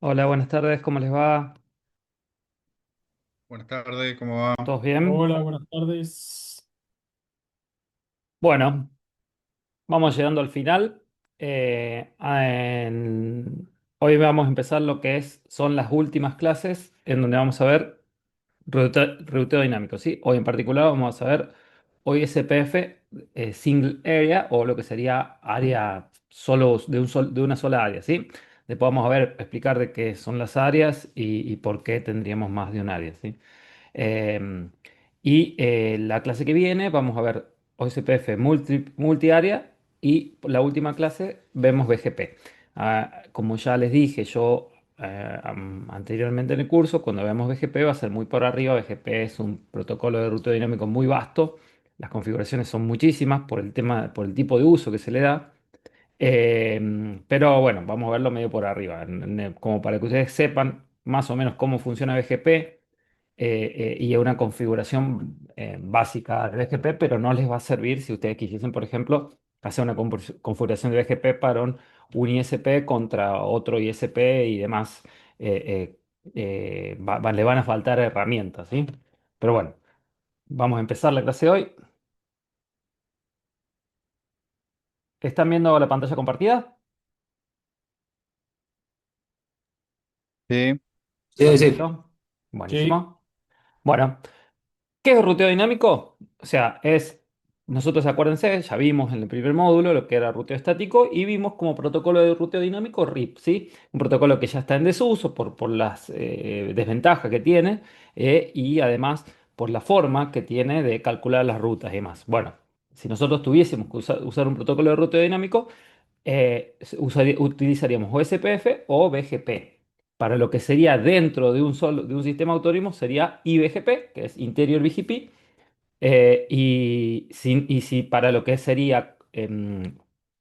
Hola, buenas tardes, ¿cómo les va? Buenas tardes, ¿cómo va? ¿Todos bien? Hola, buenas tardes. Bueno, vamos llegando al final. Hoy vamos a empezar lo que son las últimas clases en donde vamos a ver ruteo dinámico, ¿sí? Hoy en particular vamos a ver hoy SPF, Single Area, o lo que sería área solo de una sola área, ¿sí? Después vamos a ver, explicar de qué son las áreas y por qué tendríamos más de un área, ¿sí? Eh, la clase que viene vamos a ver OSPF multiárea y la última clase vemos BGP. Como ya les dije yo anteriormente en el curso, cuando vemos BGP va a ser muy por arriba. BGP es un protocolo de ruteo dinámico muy vasto. Las configuraciones son muchísimas por el tema, por el tipo de uso que se le da. Pero bueno, vamos a verlo medio por arriba, como para que ustedes sepan más o menos cómo funciona BGP y una configuración básica de BGP, pero no les va a servir si ustedes quisiesen, por ejemplo, hacer una configuración de BGP para un ISP contra otro ISP y demás. Le van a faltar herramientas, ¿sí? Pero bueno, vamos a empezar la clase de hoy. ¿Están viendo la pantalla compartida? Sí, Sí, sí. Perfecto. Sí, Buenísimo. Bueno. ¿Qué es ruteo dinámico? O sea, nosotros acuérdense, ya vimos en el primer módulo lo que era ruteo estático y vimos como protocolo de ruteo dinámico RIP, ¿sí? Un protocolo que ya está en desuso por las desventajas que tiene y además por la forma que tiene de calcular las rutas y demás. Bueno, si nosotros tuviésemos que usar un protocolo de ruteo dinámico, utilizaríamos o SPF o BGP. Para lo que sería dentro de un sistema autónomo sería IBGP, que es Interior BGP, y si para lo que sería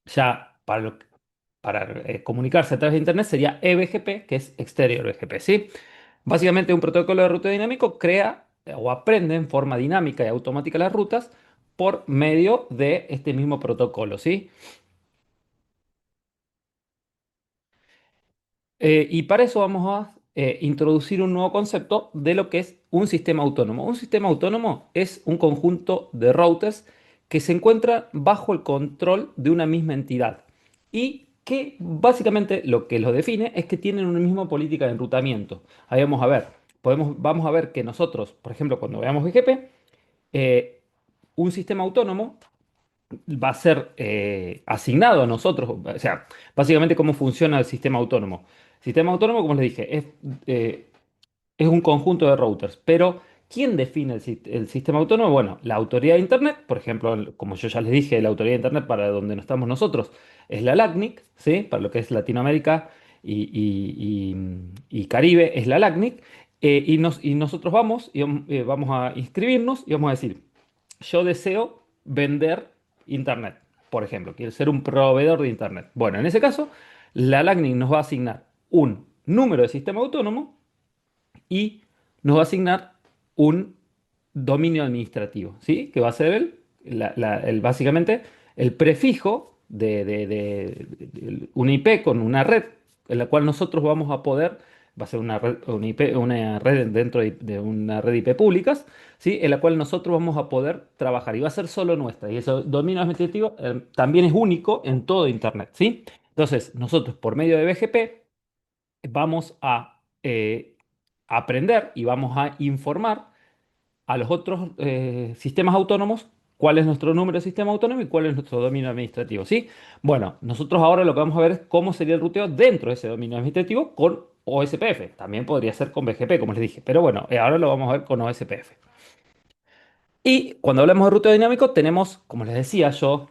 ya para comunicarse a través de Internet sería eBGP, que es Exterior BGP, ¿sí? Básicamente un protocolo de ruteo dinámico crea o aprende en forma dinámica y automática las rutas por medio de este mismo protocolo, ¿sí? Y para eso vamos a introducir un nuevo concepto de lo que es un sistema autónomo. Un sistema autónomo es un conjunto de routers que se encuentra bajo el control de una misma entidad y que básicamente lo que los define es que tienen una misma política de enrutamiento. Ahí vamos a ver, vamos a ver que nosotros, por ejemplo, cuando veamos BGP, un sistema autónomo va a ser asignado a nosotros. O sea, básicamente cómo funciona el sistema autónomo. El sistema autónomo, como les dije, es un conjunto de routers, pero ¿quién define el sistema autónomo? Bueno, la autoridad de Internet, por ejemplo, como yo ya les dije, la autoridad de Internet para donde no estamos nosotros es la LACNIC, ¿sí? Para lo que es Latinoamérica y Caribe es la LACNIC, y nosotros vamos a inscribirnos y vamos a decir, yo deseo vender Internet, por ejemplo, quiero ser un proveedor de Internet. Bueno, en ese caso, la LACNIC nos va a asignar un número de sistema autónomo y nos va a asignar un dominio administrativo, ¿sí? Que va a ser básicamente el prefijo de una IP con una red en la cual nosotros vamos a poder, va a ser una IP, una red dentro de una red IP públicas, ¿sí? En la cual nosotros vamos a poder trabajar y va a ser solo nuestra. Y ese dominio administrativo también es único en todo Internet, ¿sí? Entonces, nosotros por medio de BGP vamos a aprender y vamos a informar a los otros sistemas autónomos cuál es nuestro número de sistema autónomo y cuál es nuestro dominio administrativo, ¿sí? Bueno, nosotros ahora lo que vamos a ver es cómo sería el ruteo dentro de ese dominio administrativo con OSPF. También podría ser con BGP, como les dije, pero bueno, ahora lo vamos a ver con OSPF. Y cuando hablamos de ruteo dinámico, tenemos, como les decía yo,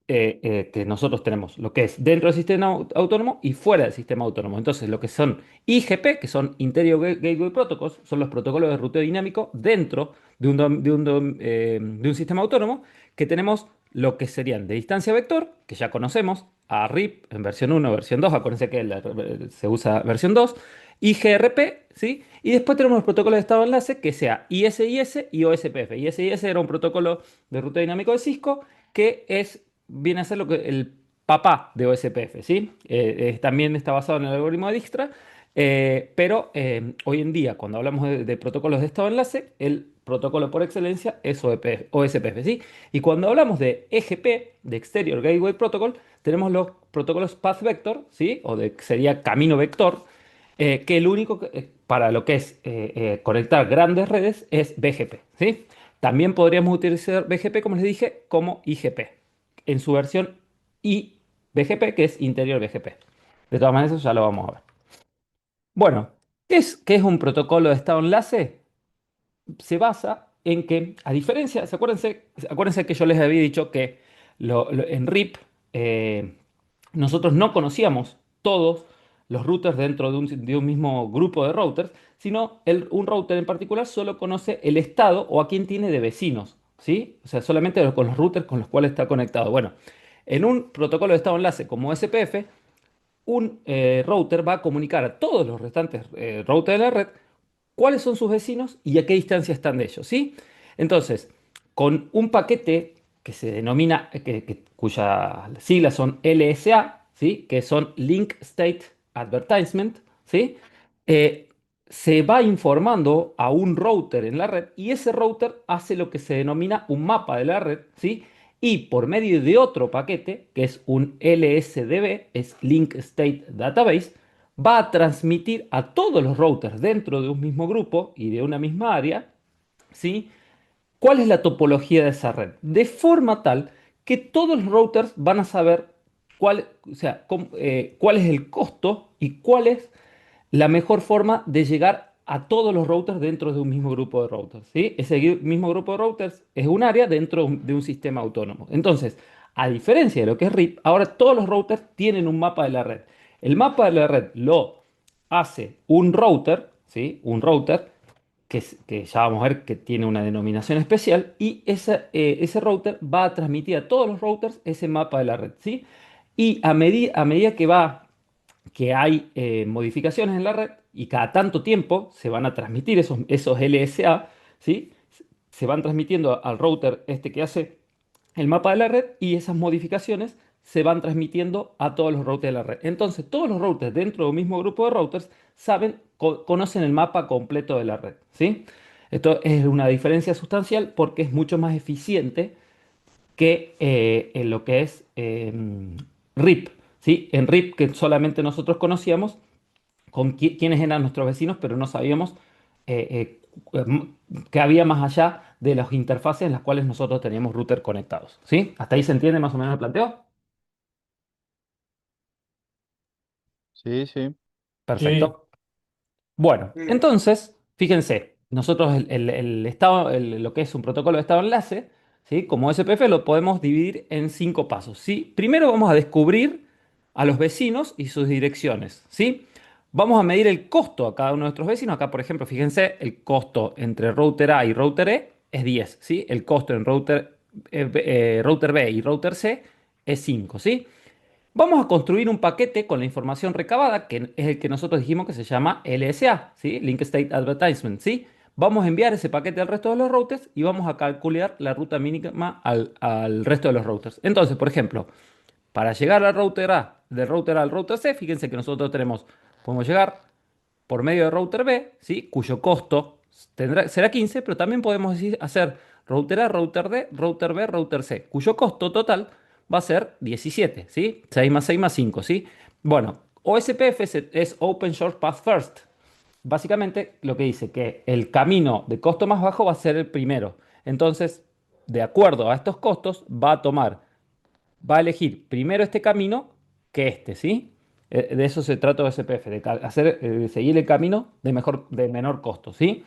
que nosotros tenemos lo que es dentro del sistema autónomo y fuera del sistema autónomo. Entonces, lo que son IGP, que son Interior Gateway Protocols, son los protocolos de ruteo dinámico dentro de un sistema autónomo, que tenemos lo que serían de distancia vector, que ya conocemos, a RIP en versión uno, versión 2, acuérdense que se usa versión 2, IGRP, ¿sí? Y después tenemos los protocolos de estado de enlace, que sea ISIS y OSPF. ISIS era un protocolo de ruteo dinámico de Cisco que viene a ser lo que el papá de OSPF, ¿sí? También está basado en el algoritmo de Dijkstra Pero hoy en día, cuando hablamos de protocolos de estado enlace, el protocolo por excelencia es OSPF, ¿sí? Y cuando hablamos de EGP, de Exterior Gateway Protocol, tenemos los protocolos Path Vector, ¿sí? Sería camino vector, que el único para lo que es conectar grandes redes es BGP, ¿sí? También podríamos utilizar BGP, como les dije, como IGP, en su versión IBGP, que es Interior BGP. De todas maneras, eso ya lo vamos a ver. Bueno, ¿qué es un protocolo de estado enlace? Se basa en que, a diferencia, acuérdense que yo les había dicho que en RIP nosotros no conocíamos todos los routers dentro de un mismo grupo de routers, sino un router en particular solo conoce el estado o a quién tiene de vecinos, ¿sí? O sea, solamente con los routers con los cuales está conectado. Bueno, en un protocolo de estado enlace como SPF, un router va a comunicar a todos los restantes routers de la red cuáles son sus vecinos y a qué distancia están de ellos, ¿sí? Entonces, con un paquete que se denomina, cuyas siglas son LSA, ¿sí? Que son Link State Advertisement, ¿sí? Eh, Se va informando a un router en la red y ese router hace lo que se denomina un mapa de la red, ¿sí? Y por medio de otro paquete, que es un LSDB, es Link State Database, va a transmitir a todos los routers dentro de un mismo grupo y de una misma área, ¿sí? ¿Cuál es la topología de esa red? De forma tal que todos los routers van a saber o sea, cuál es el costo y cuál es la mejor forma de llegar a todos los routers dentro de un mismo grupo de routers, ¿sí? Ese mismo grupo de routers es un área dentro de un sistema autónomo. Entonces, a diferencia de lo que es RIP, ahora todos los routers tienen un mapa de la red. El mapa de la red lo hace un router, ¿sí? Un router que ya vamos a ver que tiene una denominación especial y ese router va a transmitir a todos los routers ese mapa de la red, ¿sí? Y a medida que hay modificaciones en la red y cada tanto tiempo se van a transmitir esos LSA, ¿sí? Se van transmitiendo al router este que hace el mapa de la red y esas modificaciones se van transmitiendo a todos los routers de la red. Entonces, todos los routers dentro de un mismo grupo de routers conocen el mapa completo de la red, ¿sí? Esto es una diferencia sustancial porque es mucho más eficiente que en lo que es RIP, ¿sí? En RIP, que solamente nosotros conocíamos quiénes eran nuestros vecinos, pero no sabíamos qué había más allá de las interfaces en las cuales nosotros teníamos router conectados, ¿sí? ¿Hasta ahí se entiende más o menos el planteo? Sí, sí. Sí, Perfecto. Bueno, entonces, fíjense, nosotros el estado, lo que es un protocolo de estado enlace, ¿sí? Como SPF lo podemos dividir en 5 pasos, ¿sí? Primero vamos a descubrir a los vecinos y sus direcciones, ¿sí? Vamos a medir el costo a cada uno de nuestros vecinos. Acá, por ejemplo, fíjense, el costo entre router A y router E es 10, ¿sí? El costo en router B y router C es 5, ¿sí? Vamos a construir un paquete con la información recabada, que es el que nosotros dijimos que se llama LSA, ¿sí? Link State Advertisement, ¿sí? Vamos a enviar ese paquete al resto de los routers y vamos a calcular la ruta mínima al resto de los routers. Entonces, por ejemplo, para llegar al router A, del router A al router C, fíjense que nosotros podemos llegar por medio de router B, ¿sí? Cuyo costo será 15, pero también podemos hacer router A, router D, router B, router C, cuyo costo total va a ser 17, ¿sí? 6 más 6 más 5, ¿sí? Bueno, OSPF es Open Source Path First. Básicamente lo que dice que el camino de costo más bajo va a ser el primero. Entonces, de acuerdo a estos costos, va a elegir primero este camino que este, ¿sí? De eso se trata de SPF, de seguir el camino de menor costo, ¿sí?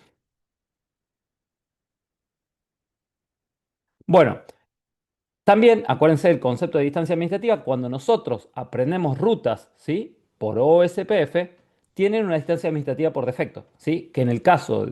Bueno, también acuérdense del concepto de distancia administrativa. Cuando nosotros aprendemos rutas, ¿sí? Por OSPF, tienen una distancia administrativa por defecto, ¿sí? Que en el caso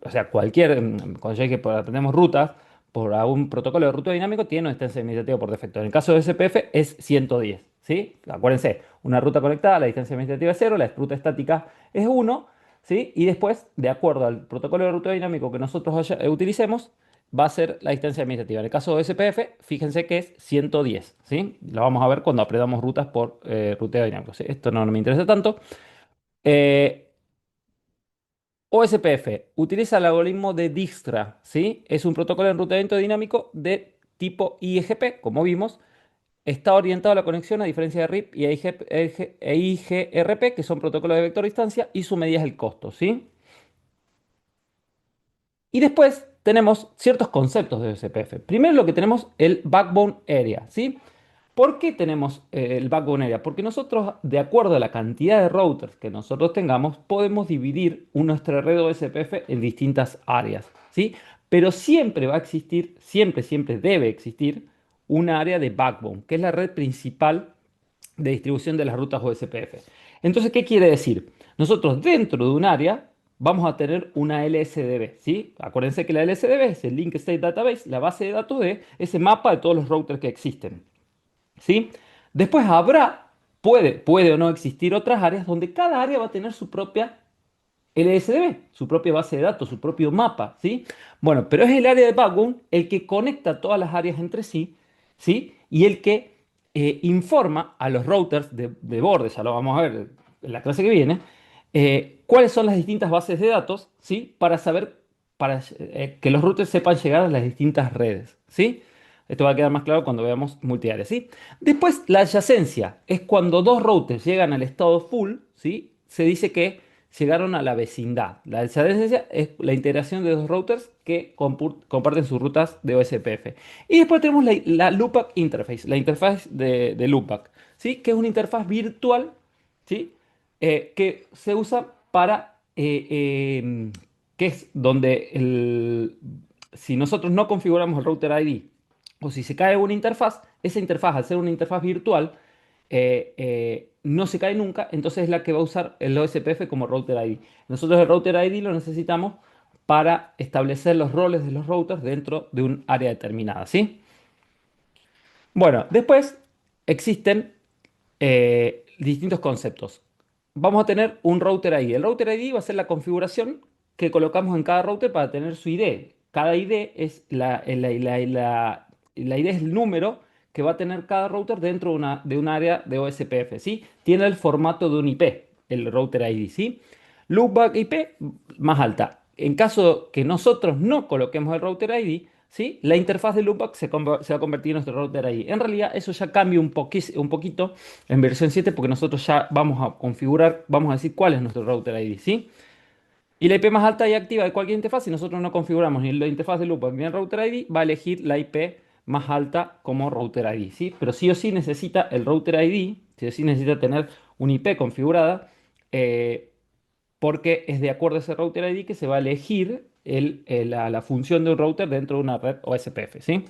o sea, cuando llegue aprendemos rutas por un protocolo de ruta dinámico, tiene una distancia administrativa por defecto. En el caso de OSPF es 110, ¿sí? Acuérdense, una ruta conectada, la distancia administrativa es 0, la ruta estática es 1, ¿sí? Y después, de acuerdo al protocolo de ruta dinámico que nosotros utilicemos, va a ser la distancia administrativa. En el caso de SPF, fíjense que es 110, ¿sí? Lo vamos a ver cuando aprendamos rutas por ruteo dinámico, ¿sí? Esto no me interesa tanto. Eh, OSPF utiliza el algoritmo de Dijkstra, ¿sí? Es un protocolo de enrutamiento dinámico de tipo IGP, como vimos. Está orientado a la conexión a diferencia de RIP y IGRP, que son protocolos de vector distancia, y su medida es el costo, ¿sí? Y después tenemos ciertos conceptos de OSPF. Primero lo que tenemos el backbone area, ¿sí? ¿Por qué tenemos el backbone area? Porque nosotros, de acuerdo a la cantidad de routers que nosotros tengamos, podemos dividir nuestra red OSPF en distintas áreas, ¿sí? Pero siempre va a existir, siempre debe existir un área de backbone, que es la red principal de distribución de las rutas OSPF. Entonces, ¿qué quiere decir? Nosotros dentro de un área vamos a tener una LSDB, ¿sí? Acuérdense que la LSDB es el Link State Database, la base de datos de ese mapa de todos los routers que existen, ¿sí? Después puede o no existir otras áreas donde cada área va a tener su propia LSDB, su propia base de datos, su propio mapa, ¿sí? Bueno, pero es el área de backbone el que conecta todas las áreas entre sí, ¿sí? Y el que informa a los routers de borde, ya lo vamos a ver en la clase que viene, cuáles son las distintas bases de datos, ¿sí? Para saber, para que los routers sepan llegar a las distintas redes, ¿sí? Esto va a quedar más claro cuando veamos multiárea, ¿sí? Después, la adyacencia es cuando dos routers llegan al estado full, ¿sí? Se dice que llegaron a la vecindad. La adyacencia es la integración de dos routers que comparten sus rutas de OSPF. Y después tenemos la loopback interface, la interfaz de loopback, ¿sí? Que es una interfaz virtual, ¿sí? Que se usa para, que es donde si nosotros no configuramos el router ID o si se cae una interfaz, esa interfaz, al ser una interfaz virtual, no se cae nunca, entonces es la que va a usar el OSPF como router ID. Nosotros el router ID lo necesitamos para establecer los roles de los routers dentro de un área determinada, ¿sí? Bueno, después existen distintos conceptos. Vamos a tener un router ID. El router ID va a ser la configuración que colocamos en cada router para tener su ID. Cada ID es la ID es el número que va a tener cada router dentro de un área de OSPF, ¿sí? Tiene el formato de un IP, el router ID, ¿sí? Loopback IP más alta. En caso que nosotros no coloquemos el router ID, ¿sí? La interfaz de loopback se va a convertir en nuestro router ID. En realidad, eso ya cambia un poquito en versión 7 porque nosotros ya vamos a configurar, vamos a decir cuál es nuestro router ID, ¿sí? Y la IP más alta y activa de cualquier interfaz, si nosotros no configuramos ni la interfaz de loopback ni el router ID, va a elegir la IP más alta como router ID, ¿sí? Pero sí o sí necesita el router ID, sí o sí necesita tener una IP configurada, eh, porque es de acuerdo a ese router ID que se va a elegir la función de un router dentro de una red OSPF, ¿sí?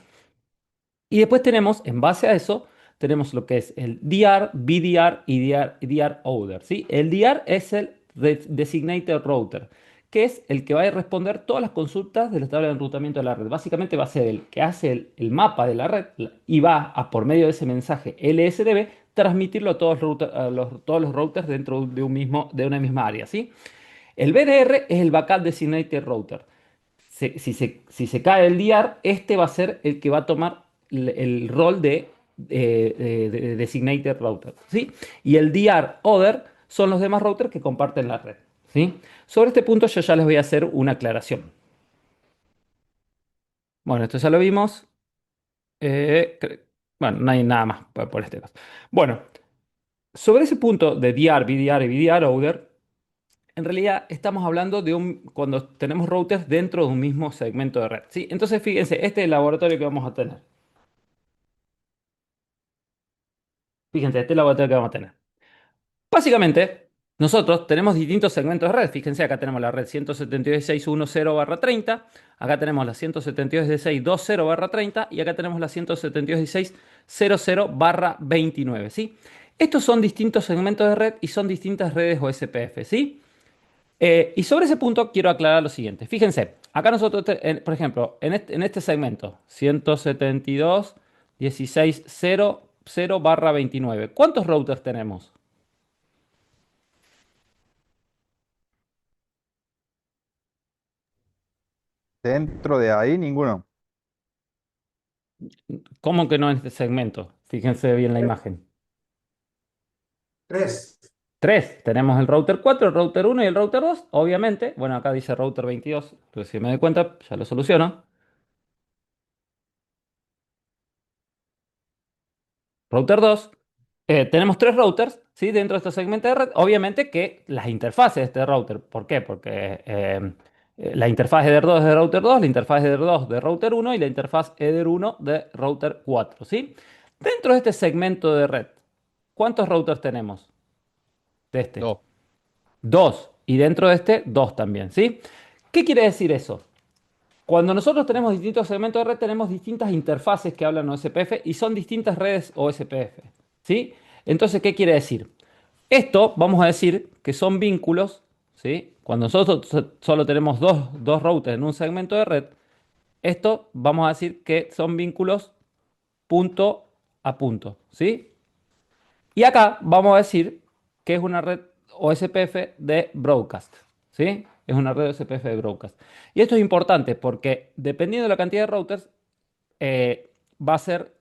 Y después tenemos, en base a eso, tenemos lo que es el DR, BDR y DR Order, ¿sí? El DR es el Designated Router, que es el que va a responder todas las consultas de la tabla de enrutamiento de la red. Básicamente va a ser el que hace el mapa de la red y va a, por medio de ese mensaje LSDB, transmitirlo a todos los routers dentro de de una misma área, ¿sí? El BDR es el Backup Designated Router. Si se cae el DR, este va a ser el que va a tomar el rol de Designated Router, ¿sí? Y el DR Other son los demás routers que comparten la red, ¿sí? Sobre este punto yo ya les voy a hacer una aclaración. Bueno, esto ya lo vimos. Bueno, no hay nada más por este caso. Bueno, sobre ese punto de DR, BDR y BDR Other, en realidad estamos hablando de cuando tenemos routers dentro de un mismo segmento de red, ¿sí? Entonces, fíjense, este es el laboratorio que vamos a tener. Fíjense, este es el laboratorio que vamos a tener. Básicamente, nosotros tenemos distintos segmentos de red. Fíjense, acá tenemos la red 172.16.10/30, acá tenemos la 172.16.20/30 y acá tenemos la 172.16.00/29, ¿sí? Estos son distintos segmentos de red y son distintas redes OSPF, ¿sí? Y sobre ese punto quiero aclarar lo siguiente. Fíjense, acá nosotros, por ejemplo, en este segmento, 172.16.00/29, ¿cuántos routers tenemos? Dentro de ahí, ninguno. ¿Cómo que no en este segmento? Fíjense bien la imagen. Tres. Tres, tenemos el router 4, el router uno y el router 2, obviamente. Bueno, acá dice router 22, pero si me doy cuenta, ya lo soluciono. Router 2. Tenemos tres routers, ¿sí? Dentro de este segmento de red. Obviamente que las interfaces de este router. ¿Por qué? Porque la interfaz Eder 2 es de router 2, la interfaz Eder 2 de router uno y la interfaz Eder uno de router 4, ¿sí? Dentro de este segmento de red, ¿cuántos routers tenemos? De este. Dos. Dos. Y dentro de este, dos también, ¿sí? ¿Qué quiere decir eso? Cuando nosotros tenemos distintos segmentos de red, tenemos distintas interfaces que hablan OSPF y son distintas redes OSPF, ¿sí? Entonces, ¿qué quiere decir? Esto vamos a decir que son vínculos, ¿sí? Cuando nosotros solo tenemos dos routers en un segmento de red, esto vamos a decir que son vínculos punto a punto, ¿sí? Y acá vamos a decir que es una red OSPF de broadcast, ¿sí? Es una red OSPF de broadcast. Y esto es importante porque dependiendo de la cantidad de routers, va a ser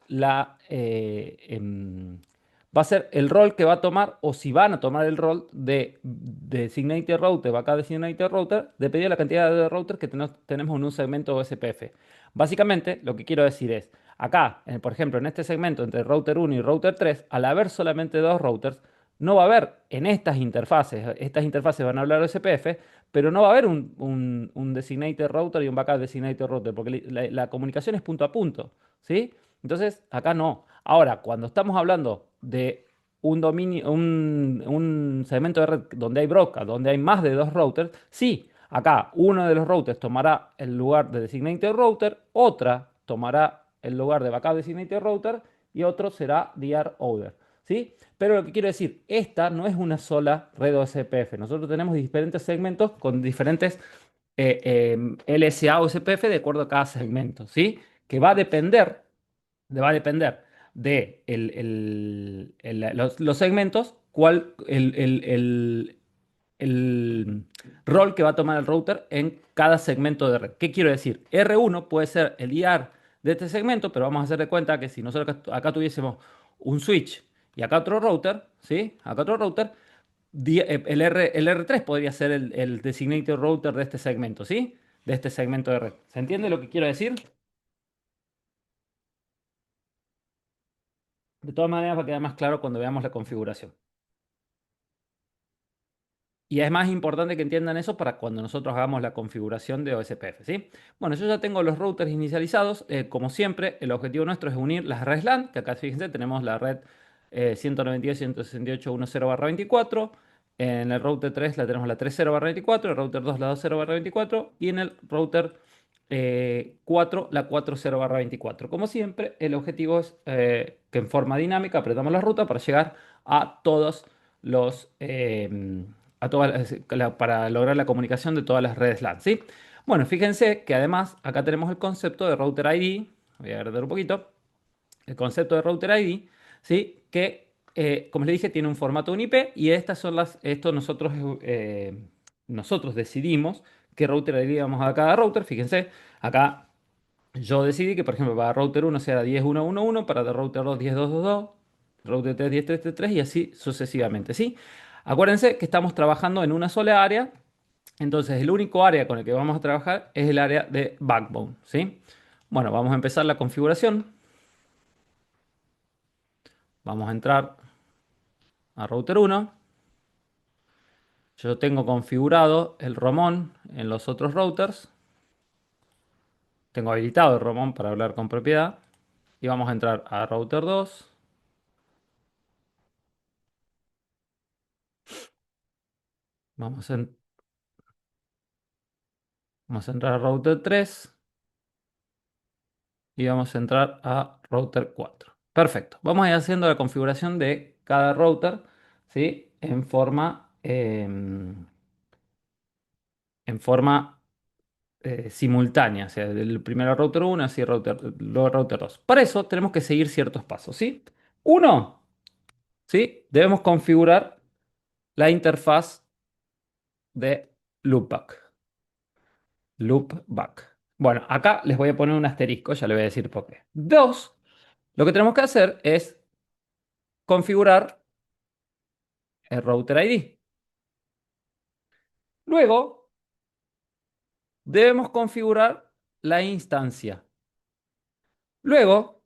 va a ser el rol que va a tomar o si van a tomar el rol de designated router, backup designated router, dependiendo de la cantidad de routers que tenemos en un segmento OSPF. Básicamente, lo que quiero decir es, acá, por ejemplo, en este segmento entre router uno y router 3, al haber solamente dos routers, no va a haber en estas interfaces van a hablar OSPF, pero no va a haber un designated router y un backup designated router, porque la comunicación es punto a punto, ¿sí? Entonces, acá no. Ahora, cuando estamos hablando de un dominio, un segmento de red donde hay broadcast, donde hay más de dos routers, sí, acá uno de los routers tomará el lugar de designated router, otra tomará el lugar de backup designated router y otro será DR over, ¿sí? Pero lo que quiero decir, esta no es una sola red OSPF. Nosotros tenemos diferentes segmentos con diferentes LSA o SPF de acuerdo a cada segmento, ¿sí? Que va a depender de los segmentos, el rol que va a tomar el router en cada segmento de red. ¿Qué quiero decir? R1 puede ser el IR de este segmento, pero vamos a hacer de cuenta que si nosotros acá tuviésemos un switch y acá otro router, ¿sí? Acá otro router, el R3 podría ser el designated router de este segmento, ¿sí? De este segmento de red. ¿Se entiende lo que quiero decir? De todas maneras va a quedar más claro cuando veamos la configuración. Y es más importante que entiendan eso para cuando nosotros hagamos la configuración de OSPF, ¿sí? Bueno, yo ya tengo los routers inicializados. Como siempre, el objetivo nuestro es unir las redes LAN, que acá fíjense, tenemos la red 192.168.10/24. En el router 3 la tenemos la 30/24, el router 2 la 20/24 y en el router 4 la 40/24. Como siempre, el objetivo es que en forma dinámica apretamos la ruta para llegar a todos los... para lograr la comunicación de todas las redes LAN, ¿sí? Bueno, fíjense que además acá tenemos el concepto de router ID, voy a agregar un poquito, el concepto de router ID, ¿sí? Que, como les dije, tiene un formato UNIP y estas son esto nosotros decidimos qué router ID vamos a dar a cada router, fíjense, acá yo decidí que, por ejemplo, para router uno sea 10.1.1.1, para router 2 10.2.2.2, router 3 10.3.3 y así sucesivamente, ¿sí? Acuérdense que estamos trabajando en una sola área, entonces el único área con el que vamos a trabajar es el área de backbone, ¿sí? Bueno, vamos a empezar la configuración. Vamos a entrar a router uno. Yo tengo configurado el ROMON en los otros routers. Tengo habilitado el ROMON para hablar con propiedad. Y vamos a entrar a router 2. Vamos a, vamos a entrar a router 3 y vamos a entrar a router 4. Perfecto. Vamos a ir haciendo la configuración de cada router, ¿sí? En forma simultánea, o sea, del primero router uno así luego router 2. Para eso tenemos que seguir ciertos pasos, ¿sí? Uno, ¿sí? Debemos configurar la interfaz de loopback. Loopback. Bueno, acá les voy a poner un asterisco, ya les voy a decir por qué. Dos, lo que tenemos que hacer es configurar el router ID. Luego debemos configurar la instancia. Luego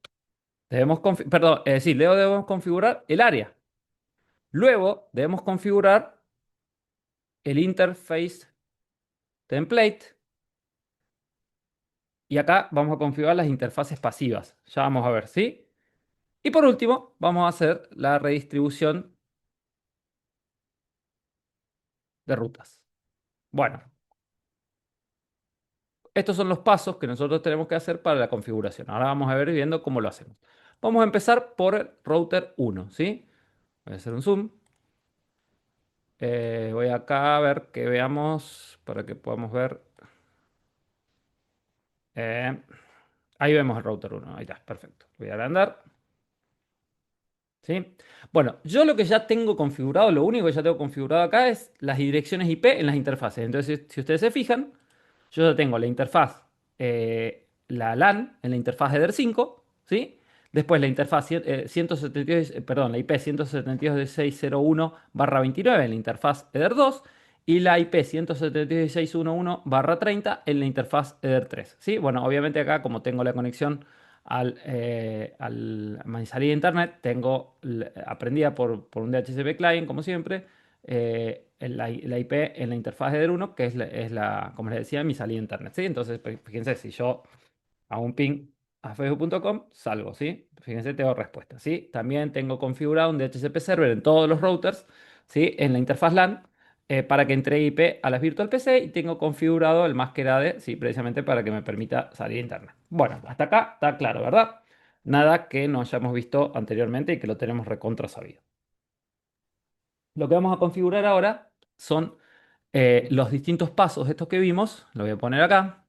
luego debemos configurar el área. Luego debemos configurar el interface template. Y acá vamos a configurar las interfaces pasivas. Ya vamos a ver, ¿sí? Y por último, vamos a hacer la redistribución de rutas. Bueno, estos son los pasos que nosotros tenemos que hacer para la configuración. Ahora vamos a ver viendo cómo lo hacemos. Vamos a empezar por el router 1, ¿sí? Voy a hacer un zoom. Voy acá a ver que veamos para que podamos ver. Eh, Ahí vemos el router 1. Ahí está, perfecto. Voy a agrandar. ¿Sí? Bueno, yo lo que ya tengo configurado, lo único que ya tengo configurado acá es las direcciones IP en las interfaces. Entonces, si ustedes se fijan, yo ya tengo la interfaz, la LAN en la interfaz header 5, ¿sí? Después la interfaz 172, perdón, la IP 172.1601/29 en la interfaz header 2 y la IP 172.1611/30 en la interfaz header 3, ¿sí? Bueno, obviamente acá como tengo la conexión al mi salida de internet, aprendida por un DHCP client, como siempre, la IP en la interfaz de header 1, que como les decía, mi salida de internet, ¿sí? Entonces, fíjense, si yo hago un ping a facebook.com, salgo, ¿sí? Fíjense, tengo respuesta, ¿sí? También tengo configurado un DHCP server en todos los routers, ¿sí? En la interfaz LAN, para que entregue IP a las virtual PC y tengo configurado el masquerade, ¿sí? Precisamente para que me permita salir de internet. Bueno, hasta acá está claro, ¿verdad? Nada que no hayamos visto anteriormente y que lo tenemos recontra sabido. Lo que vamos a configurar ahora son los distintos pasos, estos que vimos, lo voy a poner acá.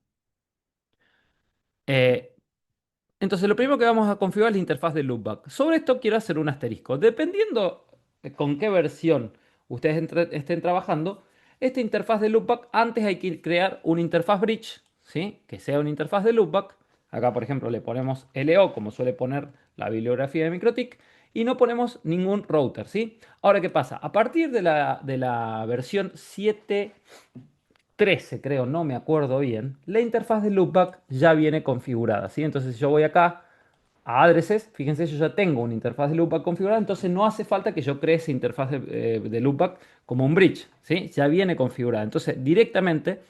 Eh, entonces, lo primero que vamos a configurar es la interfaz de loopback. Sobre esto quiero hacer un asterisco. Dependiendo con qué versión ustedes estén trabajando, esta interfaz de loopback, antes hay que crear una interfaz bridge, ¿sí? Que sea una interfaz de loopback. Acá, por ejemplo, le ponemos LO, como suele poner la bibliografía de MikroTik, y no ponemos ningún router, ¿sí? Ahora, ¿qué pasa? A partir de la versión 7.13, creo, no me acuerdo bien, la interfaz de loopback ya viene configurada, ¿sí? Entonces, si yo voy acá a addresses, fíjense, yo ya tengo una interfaz de loopback configurada, entonces no hace falta que yo cree esa interfaz de loopback como un bridge, ¿sí? Ya viene configurada. Entonces, directamente,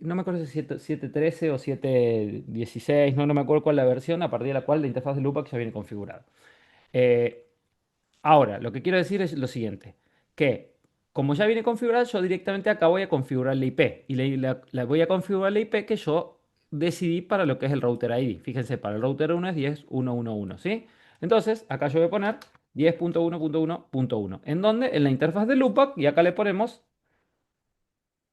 no me acuerdo si es 7.13 o 7.16, no me acuerdo cuál es la versión a partir de la cual la interfaz de loopback ya viene configurada. Eh, Ahora, lo que quiero decir es lo siguiente, que como ya viene configurada, yo directamente acá voy a configurar la IP y la voy a configurar la IP que yo decidí para lo que es el router ID. Fíjense, para el router 1 es 10.1.1.1, ¿sí? Entonces, acá yo voy a poner 10.1.1.1, ¿en dónde? En la interfaz de loopback y acá le ponemos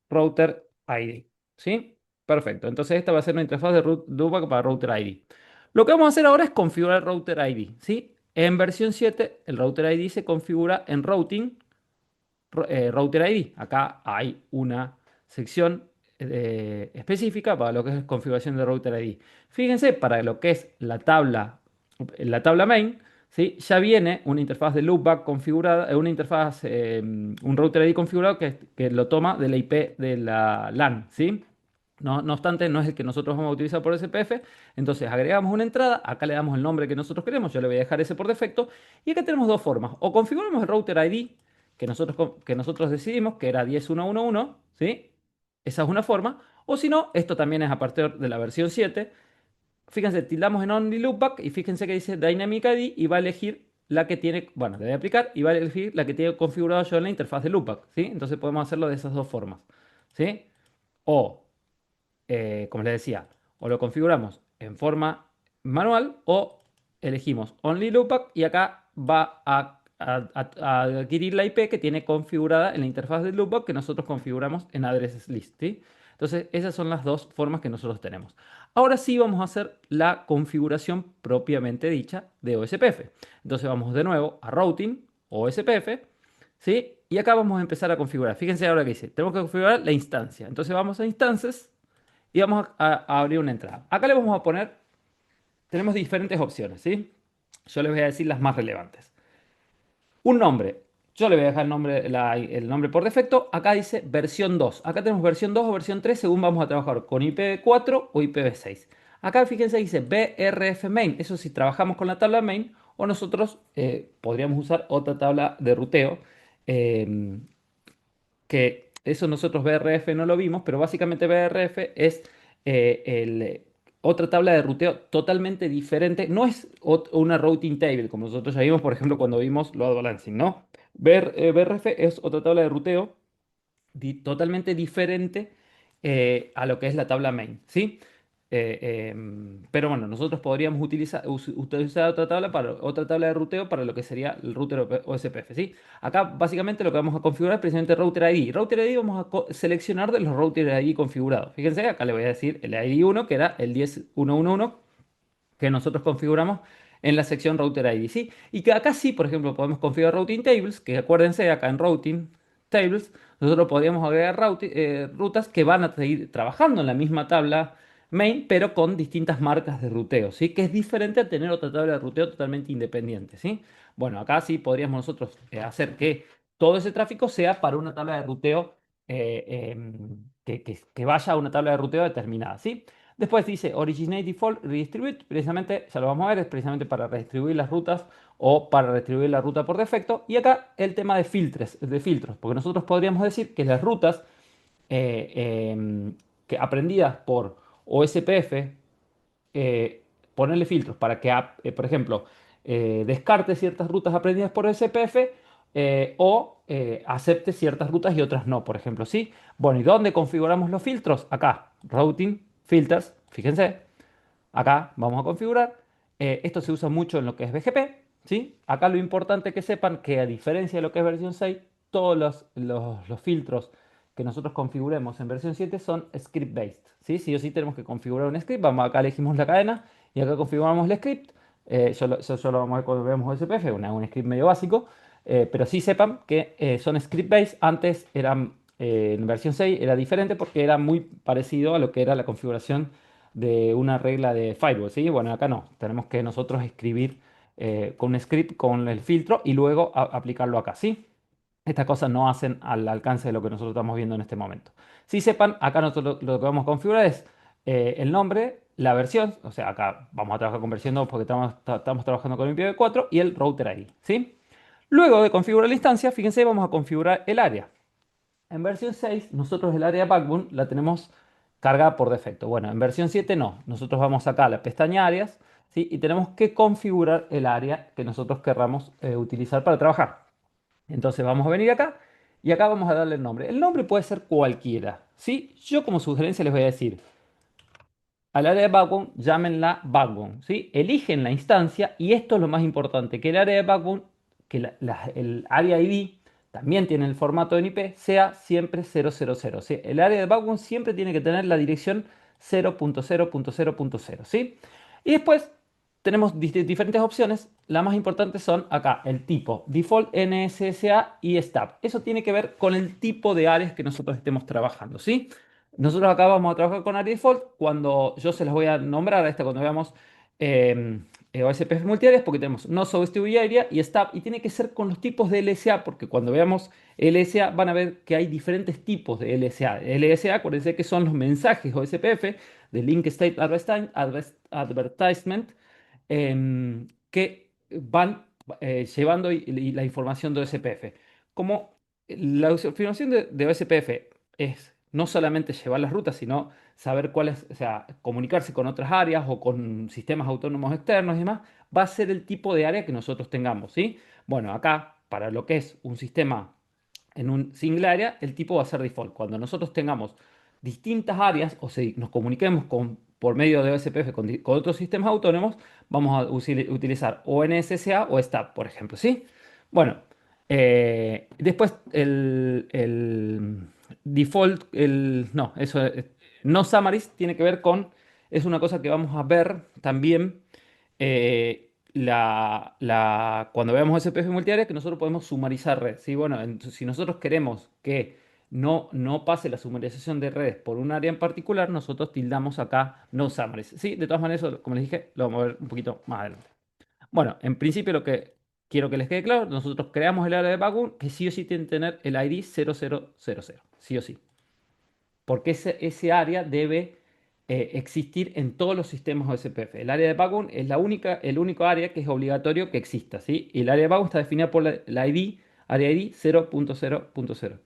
router ID, ¿sí? Perfecto, entonces esta va a ser una interfaz de loopback para router ID. Lo que vamos a hacer ahora es configurar el router ID, ¿sí? En versión 7, el router ID se configura en routing, router ID. Acá hay una sección específica para lo que es configuración de router ID. Fíjense, para lo que es la tabla main, ¿sí? Ya viene una interfaz de loopback configurada, un router ID configurado que lo toma de la IP de la LAN, ¿sí? No obstante, no es el que nosotros vamos a utilizar por SPF. Entonces agregamos una entrada, acá le damos el nombre que nosotros queremos, yo le voy a dejar ese por defecto. Y acá tenemos dos formas. O configuramos el router ID que nosotros decidimos, que era 10.1.1.1, ¿sí? Esa es una forma. O si no, esto también es a partir de la versión 7. Fíjense, tildamos en Only Loopback y fíjense que dice Dynamic ID y va a elegir la que tiene, bueno, le voy a aplicar y va a elegir la que tiene configurado yo en la interfaz de Loopback, ¿sí? Entonces podemos hacerlo de esas dos formas, ¿sí? O como les decía, o lo configuramos en forma manual o elegimos Only Loopback y acá va a adquirir la IP que tiene configurada en la interfaz de Loopback que nosotros configuramos en Address List, ¿sí? Entonces, esas son las dos formas que nosotros tenemos. Ahora sí vamos a hacer la configuración propiamente dicha de OSPF. Entonces vamos de nuevo a Routing, OSPF, ¿sí? Y acá vamos a empezar a configurar. Fíjense ahora que dice, tenemos que configurar la instancia. Entonces vamos a Instances y vamos a abrir una entrada. Acá le vamos a poner, tenemos diferentes opciones, ¿sí? Yo les voy a decir las más relevantes. Un nombre. Yo le voy a dejar el nombre por defecto. Acá dice versión 2. Acá tenemos versión 2 o versión 3 según vamos a trabajar con IPv4 o IPv6. Acá fíjense dice BRF main. Eso si trabajamos con la tabla main o nosotros podríamos usar otra tabla de ruteo. eh, que eso nosotros BRF no lo vimos, pero básicamente BRF es otra tabla de ruteo totalmente diferente. No es una routing table, como nosotros ya vimos, por ejemplo, cuando vimos load balancing, ¿no? BRF es otra tabla de ruteo totalmente diferente a lo que es la tabla main, ¿sí? Pero bueno, nosotros podríamos utilizar otra tabla de ruteo para lo que sería el router OSPF, ¿sí? Acá básicamente lo que vamos a configurar es precisamente Router ID. Router ID vamos a seleccionar de los Router ID configurados. Fíjense, acá le voy a decir el ID 1, que era el 10.1.1.1 que nosotros configuramos en la sección Router ID, ¿sí? Y que acá sí, por ejemplo, podemos configurar Routing Tables, que acuérdense, acá en Routing Tables, nosotros podríamos agregar rutas que van a seguir trabajando en la misma tabla main, pero con distintas marcas de ruteo, ¿sí? Que es diferente a tener otra tabla de ruteo totalmente independiente, ¿sí? Bueno, acá sí podríamos nosotros hacer que todo ese tráfico sea para una tabla de ruteo que vaya a una tabla de ruteo determinada, ¿sí? Después dice Originate Default Redistribute, precisamente, ya lo vamos a ver, es precisamente para redistribuir las rutas o para redistribuir la ruta por defecto. Y acá el tema de filtros, porque nosotros podríamos decir que las rutas que aprendidas por OSPF, ponerle filtros para que, por ejemplo, descarte ciertas rutas aprendidas por OSPF o acepte ciertas rutas y otras no, por ejemplo, ¿sí? Bueno, ¿y dónde configuramos los filtros? Acá, Routing, Filters, fíjense, acá vamos a configurar. Esto se usa mucho en lo que es BGP, ¿sí? Acá lo importante que sepan que a diferencia de lo que es versión 6, todos los filtros que nosotros configuremos en versión 7 son script-based, ¿sí? Sí o sí tenemos que configurar un script. Vamos acá, elegimos la cadena y acá configuramos el script. Eso lo vamos a ver cuando veamos OSPF, un script medio básico. Pero sí sepan que son script-based. Antes eran, en versión 6 era diferente porque era muy parecido a lo que era la configuración de una regla de firewall, ¿sí? Bueno, acá no. Tenemos que nosotros escribir con un script con el filtro y luego aplicarlo acá, ¿sí? Estas cosas no hacen al alcance de lo que nosotros estamos viendo en este momento. Si sepan, acá nosotros lo que vamos a configurar es el nombre, la versión, o sea, acá vamos a trabajar con versión 2 porque estamos trabajando con IPv4 y el router ID, ¿sí? Luego de configurar la instancia, fíjense, vamos a configurar el área. En versión 6, nosotros el área backbone la tenemos cargada por defecto. Bueno, en versión 7 no. Nosotros vamos acá a la pestaña áreas, ¿sí? Y tenemos que configurar el área que nosotros querramos utilizar para trabajar. Entonces vamos a venir acá y acá vamos a darle el nombre. El nombre puede ser cualquiera, ¿sí? Yo como sugerencia les voy a decir, al área de backbone, llámenla backbone, ¿sí? Eligen la instancia y esto es lo más importante, que el área de backbone, que el área ID también tiene el formato en IP, sea siempre 000, ¿sí? El área de backbone siempre tiene que tener la dirección 0.0.0.0, ¿sí? Y después tenemos diferentes opciones. Las más importantes son acá, el tipo, Default NSSA y Stub. Eso tiene que ver con el tipo de áreas que nosotros estemos trabajando, ¿sí? Nosotros acá vamos a trabajar con área default. Cuando yo se las voy a nombrar a esta, cuando veamos OSPF multiáreas, porque tenemos no SOS Area y Stub, y tiene que ser con los tipos de LSA, porque cuando veamos LSA van a ver que hay diferentes tipos de LSA. LSA, acuérdense que son los mensajes OSPF de Link State Advertisement que van llevando y la información de OSPF. Como la información de OSPF es no solamente llevar las rutas, sino saber cuáles, o sea, comunicarse con otras áreas o con sistemas autónomos externos y demás, va a ser el tipo de área que nosotros tengamos, ¿sí? Bueno, acá, para lo que es un sistema en un single área, el tipo va a ser default. Cuando nosotros tengamos distintas áreas o si nos comuniquemos por medio de OSPF con otros sistemas autónomos, vamos a utilizar o NSSA o STAB, por ejemplo, ¿sí? Bueno, después el default, no, eso, no summaries tiene que ver con, es una cosa que vamos a ver también cuando veamos SPF multiárea, que nosotros podemos sumarizar red, ¿sí? Bueno, si nosotros queremos que no pase la sumarización de redes por un área en particular, nosotros tildamos acá no summaries, ¿sí? De todas maneras, como les dije, lo vamos a ver un poquito más adelante. Bueno, en principio lo que quiero que les quede claro, nosotros creamos el área de backbone que sí o sí tiene que tener el ID 0000, sí o sí. Porque ese área debe existir en todos los sistemas OSPF. El área de backbone es el único área que es obligatorio que exista, ¿sí? Y el área de backbone está definida por la ID, área ID 0.0.0.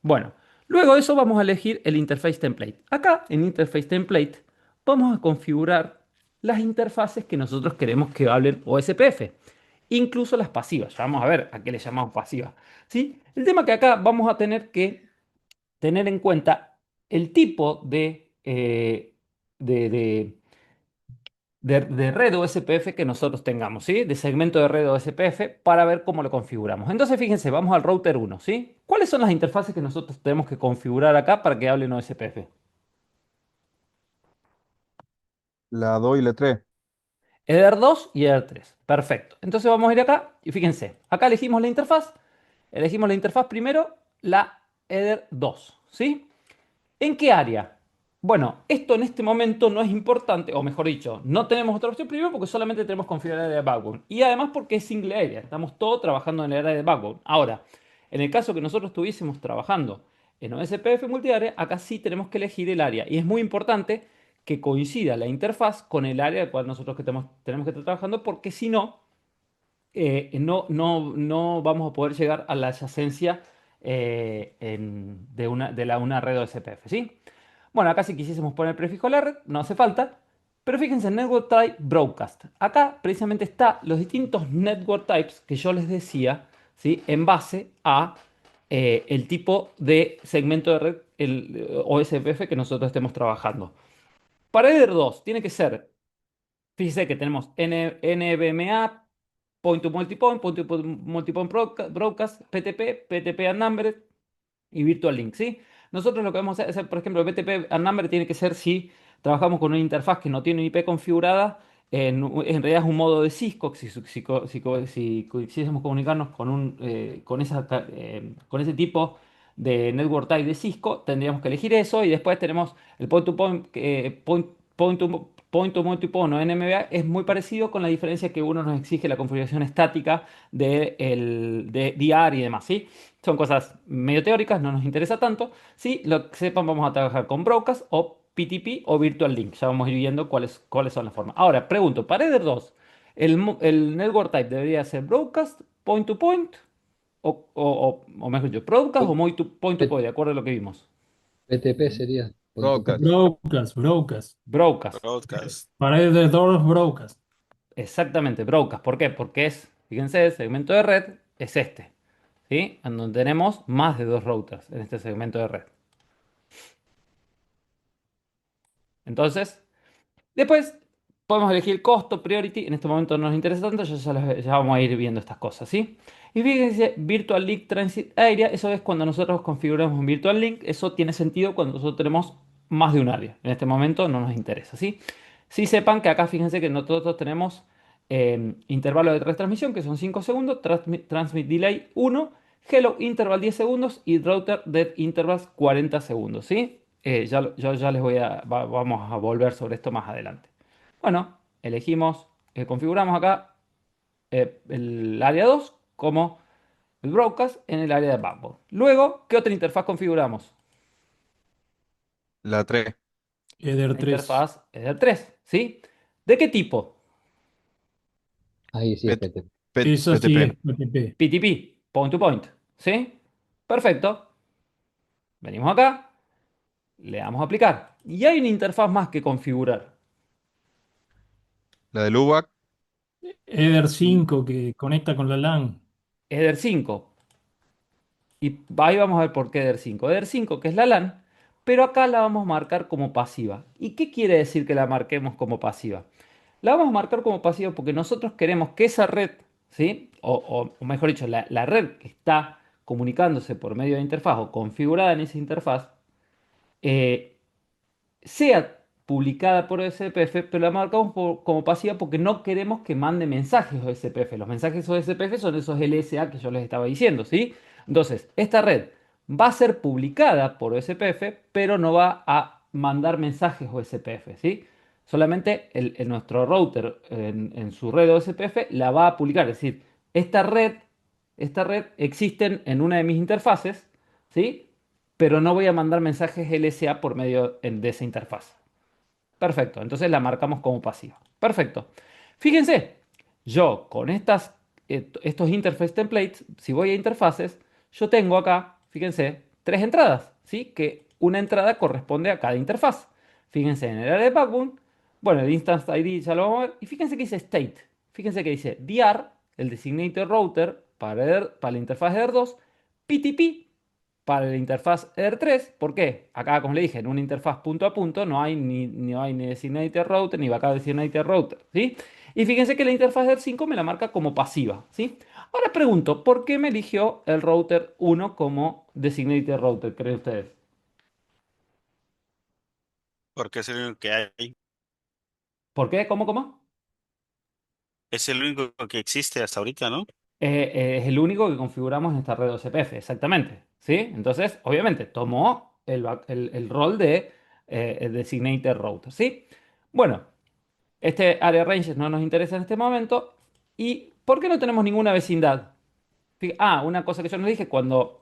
Bueno, luego de eso vamos a elegir el Interface Template. Acá, en Interface Template, vamos a configurar las interfaces que nosotros queremos que hablen OSPF, incluso las pasivas. Ya vamos a ver a qué le llamamos pasivas, ¿sí? El tema que acá vamos a tener que tener en cuenta el tipo de red OSPF que nosotros tengamos, ¿sí? De segmento de red OSPF para ver cómo lo configuramos. Entonces, fíjense, vamos al router 1, ¿sí? ¿Cuáles son las interfaces que nosotros tenemos que configurar acá para que hablen OSPF? La 2 y la 3. Eder 2 y Eder 3. Perfecto. Entonces vamos a ir acá y fíjense, acá elegimos la interfaz. Elegimos la interfaz primero, la Eder 2, ¿sí? ¿En qué área? Bueno, esto en este momento no es importante, o mejor dicho, no tenemos otra opción primero porque solamente tenemos configurada el área de backbone. Y además porque es single area, estamos todos trabajando en el área de backbone. Ahora, en el caso que nosotros estuviésemos trabajando en OSPF multiárea, acá sí tenemos que elegir el área. Y es muy importante que coincida la interfaz con el área al cual nosotros tenemos que estar trabajando, porque si no, no vamos a poder llegar a la adyacencia de una red OSPF, ¿sí? Bueno, acá si quisiésemos poner el prefijo a la red, no hace falta. Pero fíjense en Network Type Broadcast. Acá precisamente está los distintos Network Types que yo les decía, ¿sí? En base a el tipo de segmento de red, el OSPF que nosotros estemos trabajando. Para Eder 2 tiene que ser, fíjense que tenemos NVMe, Point to Multipoint, Point to Multipoint Broadcast, PTP, PTP Unnumbered y Virtual Link, ¿sí? Nosotros lo que vamos a hacer, por ejemplo, el BTP Unnumbered tiene que ser si trabajamos con una interfaz que no tiene una IP configurada, en realidad es un modo de Cisco, si quisiésemos comunicarnos con ese tipo de network type de Cisco, tendríamos que elegir eso y después tenemos el point to point, point to multipoint o NMVA, es muy parecido con la diferencia que uno nos exige la configuración estática de DR y demás, ¿sí? Son cosas medio teóricas, no nos interesa tanto. Sí, lo que sepan, vamos a trabajar con Broadcast o PTP o Virtual Link. Ya vamos a ir viendo cuáles son las formas. Ahora, pregunto, para Eder 2, ¿el network type debería ser Broadcast, Point to Point, o mejor dicho, Broadcast o Point to P- Point, de acuerdo a lo que vimos? PTP sería point to point. Broadcast. Broadcast. Broadcast. Broadcast. Pared de dos Broadcast. Exactamente, Broadcast. ¿Por qué? Porque fíjense, el segmento de red es este, ¿sí? En donde tenemos más de dos routers en este segmento de red. Entonces, después podemos elegir costo, priority. En este momento no nos interesa tanto, ya vamos a ir viendo estas cosas, ¿sí? Y fíjense, Virtual Link Transit Area, eso es cuando nosotros configuramos un Virtual Link. Eso tiene sentido cuando nosotros tenemos más de un área. En este momento no nos interesa, ¿sí? Sí sepan que acá fíjense que nosotros tenemos intervalo de retransmisión, que son 5 segundos, transmit delay 1, hello interval 10 segundos y router dead intervals 40 segundos, ¿sí? Yo ya vamos a volver sobre esto más adelante. Bueno, configuramos acá el área 2 como el broadcast en el área de backbone. Luego, ¿qué otra interfaz configuramos? La 3. Eder La 3. interfaz Ether 3, ¿sí? ¿De qué tipo? Ahí sí es PTP. Eso sí es PTP. PTP. PTP, point to point, ¿sí? Perfecto. Venimos acá, le damos a aplicar. Y hay una interfaz más que configurar. La de UBAC. Eder 5 que conecta con la LAN. Ether 5. Y ahí vamos a ver por qué Eder 5. Eder 5, que es la LAN, pero acá la vamos a marcar como pasiva. ¿Y qué quiere decir que la marquemos como pasiva? La vamos a marcar como pasiva porque nosotros queremos que esa red, ¿sí? O mejor dicho, la red que está comunicándose por medio de interfaz o configurada en esa interfaz, eh, sea publicada por OSPF, pero la marcamos como pasiva porque no queremos que mande mensajes OSPF. Los mensajes OSPF son esos LSA que yo les estaba diciendo, ¿sí? Entonces, esta red va a ser publicada por OSPF, pero no va a mandar mensajes OSPF, ¿sí? Solamente nuestro router en su red OSPF la va a publicar. Es decir, esta red, esta red existe en una de mis interfaces, ¿sí? Pero no voy a mandar mensajes LSA por medio de esa interfaz. Perfecto, entonces la marcamos como pasiva. Perfecto. Fíjense, yo con estos interface templates, si voy a interfaces, yo tengo acá, fíjense, tres entradas, ¿sí? Que una entrada corresponde a cada interfaz. Fíjense en el área de backbone, bueno, el instance ID ya lo vamos a ver, y fíjense que dice state, fíjense que dice DR, el designated router para la interfaz de ER2, PTP para la interfaz ER3. ¿Por qué? Acá, como le dije, en una interfaz punto a punto no hay ni designated router ni backup designated router, ¿sí? Y fíjense que la interfaz de ER5 me la marca como pasiva, ¿sí? Ahora pregunto, ¿por qué me eligió el router 1 como designated router, creen ustedes? Porque es el único que hay. ¿Por qué? ¿Cómo? Es el único que existe hasta ahorita, ¿no? Es el único que configuramos en esta red OCPF, exactamente, ¿sí? Entonces, obviamente, tomó el rol de el designated router, ¿sí? Bueno. Este area ranges no nos interesa en este momento. ¿Y por qué no tenemos ninguna vecindad? Una cosa que yo no dije, cuando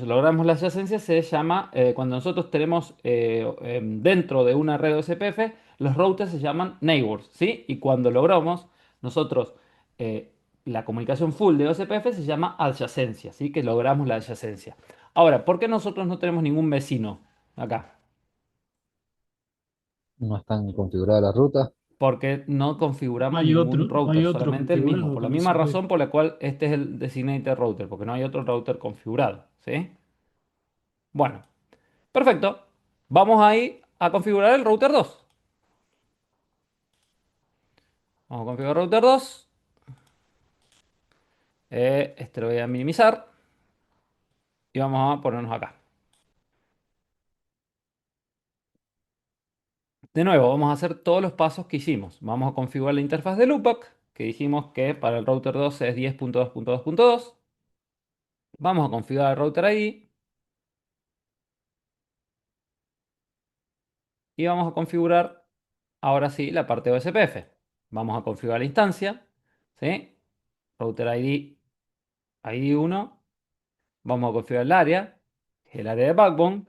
logramos la adyacencia, se llama, cuando nosotros tenemos dentro de una red OSPF, los routers se llaman neighbors, ¿sí? Y cuando logramos nosotros eh, la comunicación full de OSPF se llama adyacencia, ¿sí? Que logramos la adyacencia. Ahora, ¿por qué nosotros no tenemos ningún vecino acá? No están configuradas las rutas. Porque no configuramos ningún No hay router, otro solamente el mismo. configurado Por la con misma esa red. razón por la cual este es el designated router, porque no hay otro router configurado, ¿sí? Bueno, perfecto. Vamos ahí a configurar el router 2. Vamos a configurar router 2. Este lo voy a minimizar y vamos a ponernos acá. De nuevo, vamos a hacer todos los pasos que hicimos. Vamos a configurar la interfaz de loopback, que dijimos que para el router 2 es 10.2.2.2. Vamos a configurar el router ID y vamos a configurar ahora sí la parte de OSPF. Vamos a configurar la instancia, ¿sí? Router ID, ID 1. Vamos a configurar el área, que es el área de backbone.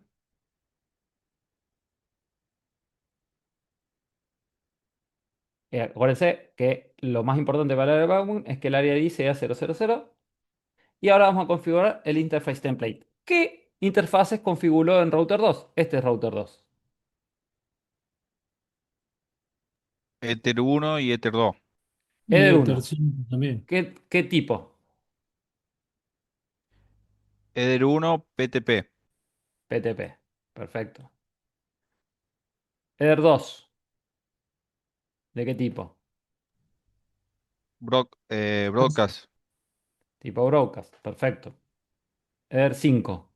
Acuérdense que lo más importante para el área de backbone es que el área ID sea 000. Y ahora vamos a configurar el interface template. ¿Qué interfaces configuró en router 2? Este es router 2. Ether 1 y Ether 2. Y Eder Ether 1. 5 también. ¿Qué tipo? Ether 1, PTP. PTP. Perfecto. Eder 2. ¿De qué tipo? Broadcast. Tipo broadcast. Perfecto. Eder 5.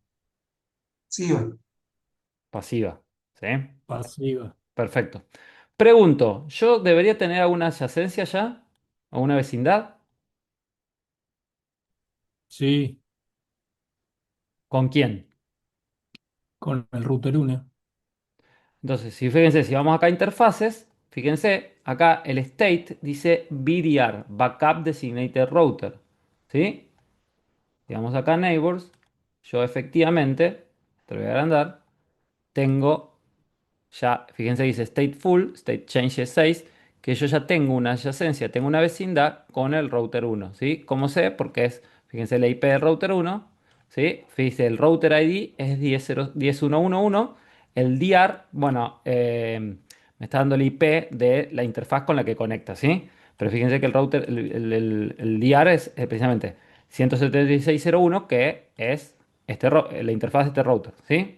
Sí, va. Pasiva. ¿Sí? Pasiva. Perfecto. Pregunto, ¿yo debería tener alguna adyacencia ya? ¿O una vecindad? Sí, ¿Con quién? con el router 1. Entonces, si fíjense, si vamos acá a interfaces, fíjense, acá el state dice BDR, Backup Designated Router. ¿Sí? Si vamos acá a Neighbors, yo efectivamente, te lo voy a agrandar, tengo ya, fíjense, dice stateful, state change 6, que yo ya tengo una adyacencia, tengo una vecindad con el router 1, ¿sí? ¿Cómo sé? Porque es, fíjense, la IP del router 1, ¿sí? Fíjense, el router ID es 10.111, el DR, bueno, me está dando el IP de la interfaz con la que conecta, ¿sí? Pero fíjense que el router, el DR es precisamente 176.0.1, que es la interfaz de este router, ¿sí?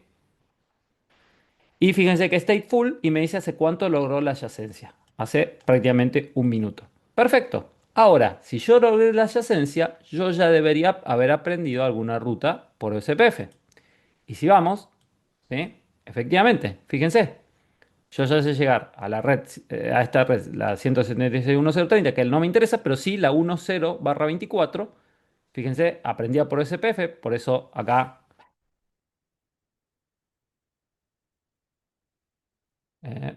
Y fíjense que stateful y me dice hace cuánto logró la adyacencia. Hace prácticamente un minuto. Perfecto. Ahora, si yo logré la adyacencia, yo ya debería haber aprendido alguna ruta por OSPF. Y si vamos, ¿sí? Efectivamente, fíjense, yo ya sé llegar a la red, a esta red, la 176.1.0.30, que no me interesa, pero sí la 10/24. Fíjense, aprendía por OSPF, por eso acá Eh,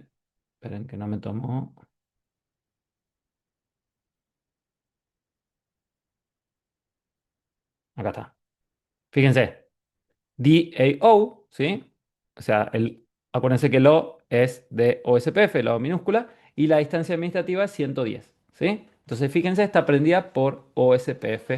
esperen que no me tomó. Acá está. Fíjense, DAO, ¿sí? O sea, acuérdense que el O es de OSPF, la O minúscula, y la distancia administrativa es 110, ¿sí? Entonces, fíjense, está prendida por OSPF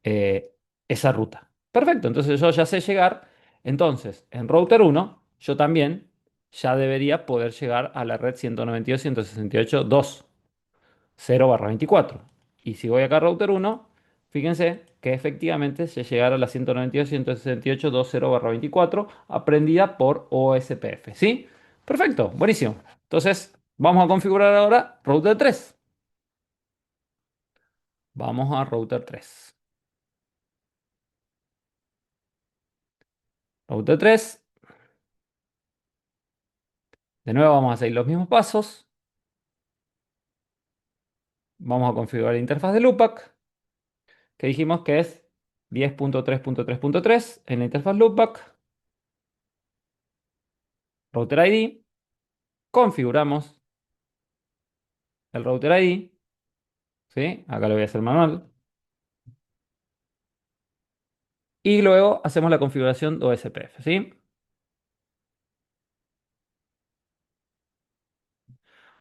esa ruta. Perfecto, entonces yo ya sé llegar. Entonces, en router uno yo también ya debería poder llegar a la red 192.168.2.0/24. Y si voy acá a router uno, fíjense que efectivamente se llegará a la 192.168.2.0/24, aprendida por OSPF. ¿Sí? Perfecto, buenísimo. Entonces, vamos a configurar ahora router 3. Vamos a router 3. Router 3. De nuevo vamos a seguir los mismos pasos. Vamos a configurar la interfaz de loopback, que dijimos que es 10.3.3.3 en la interfaz loopback. Router ID. Configuramos el router ID. ¿Sí? Acá lo voy a hacer manual. Y luego hacemos la configuración de OSPF. ¿Sí?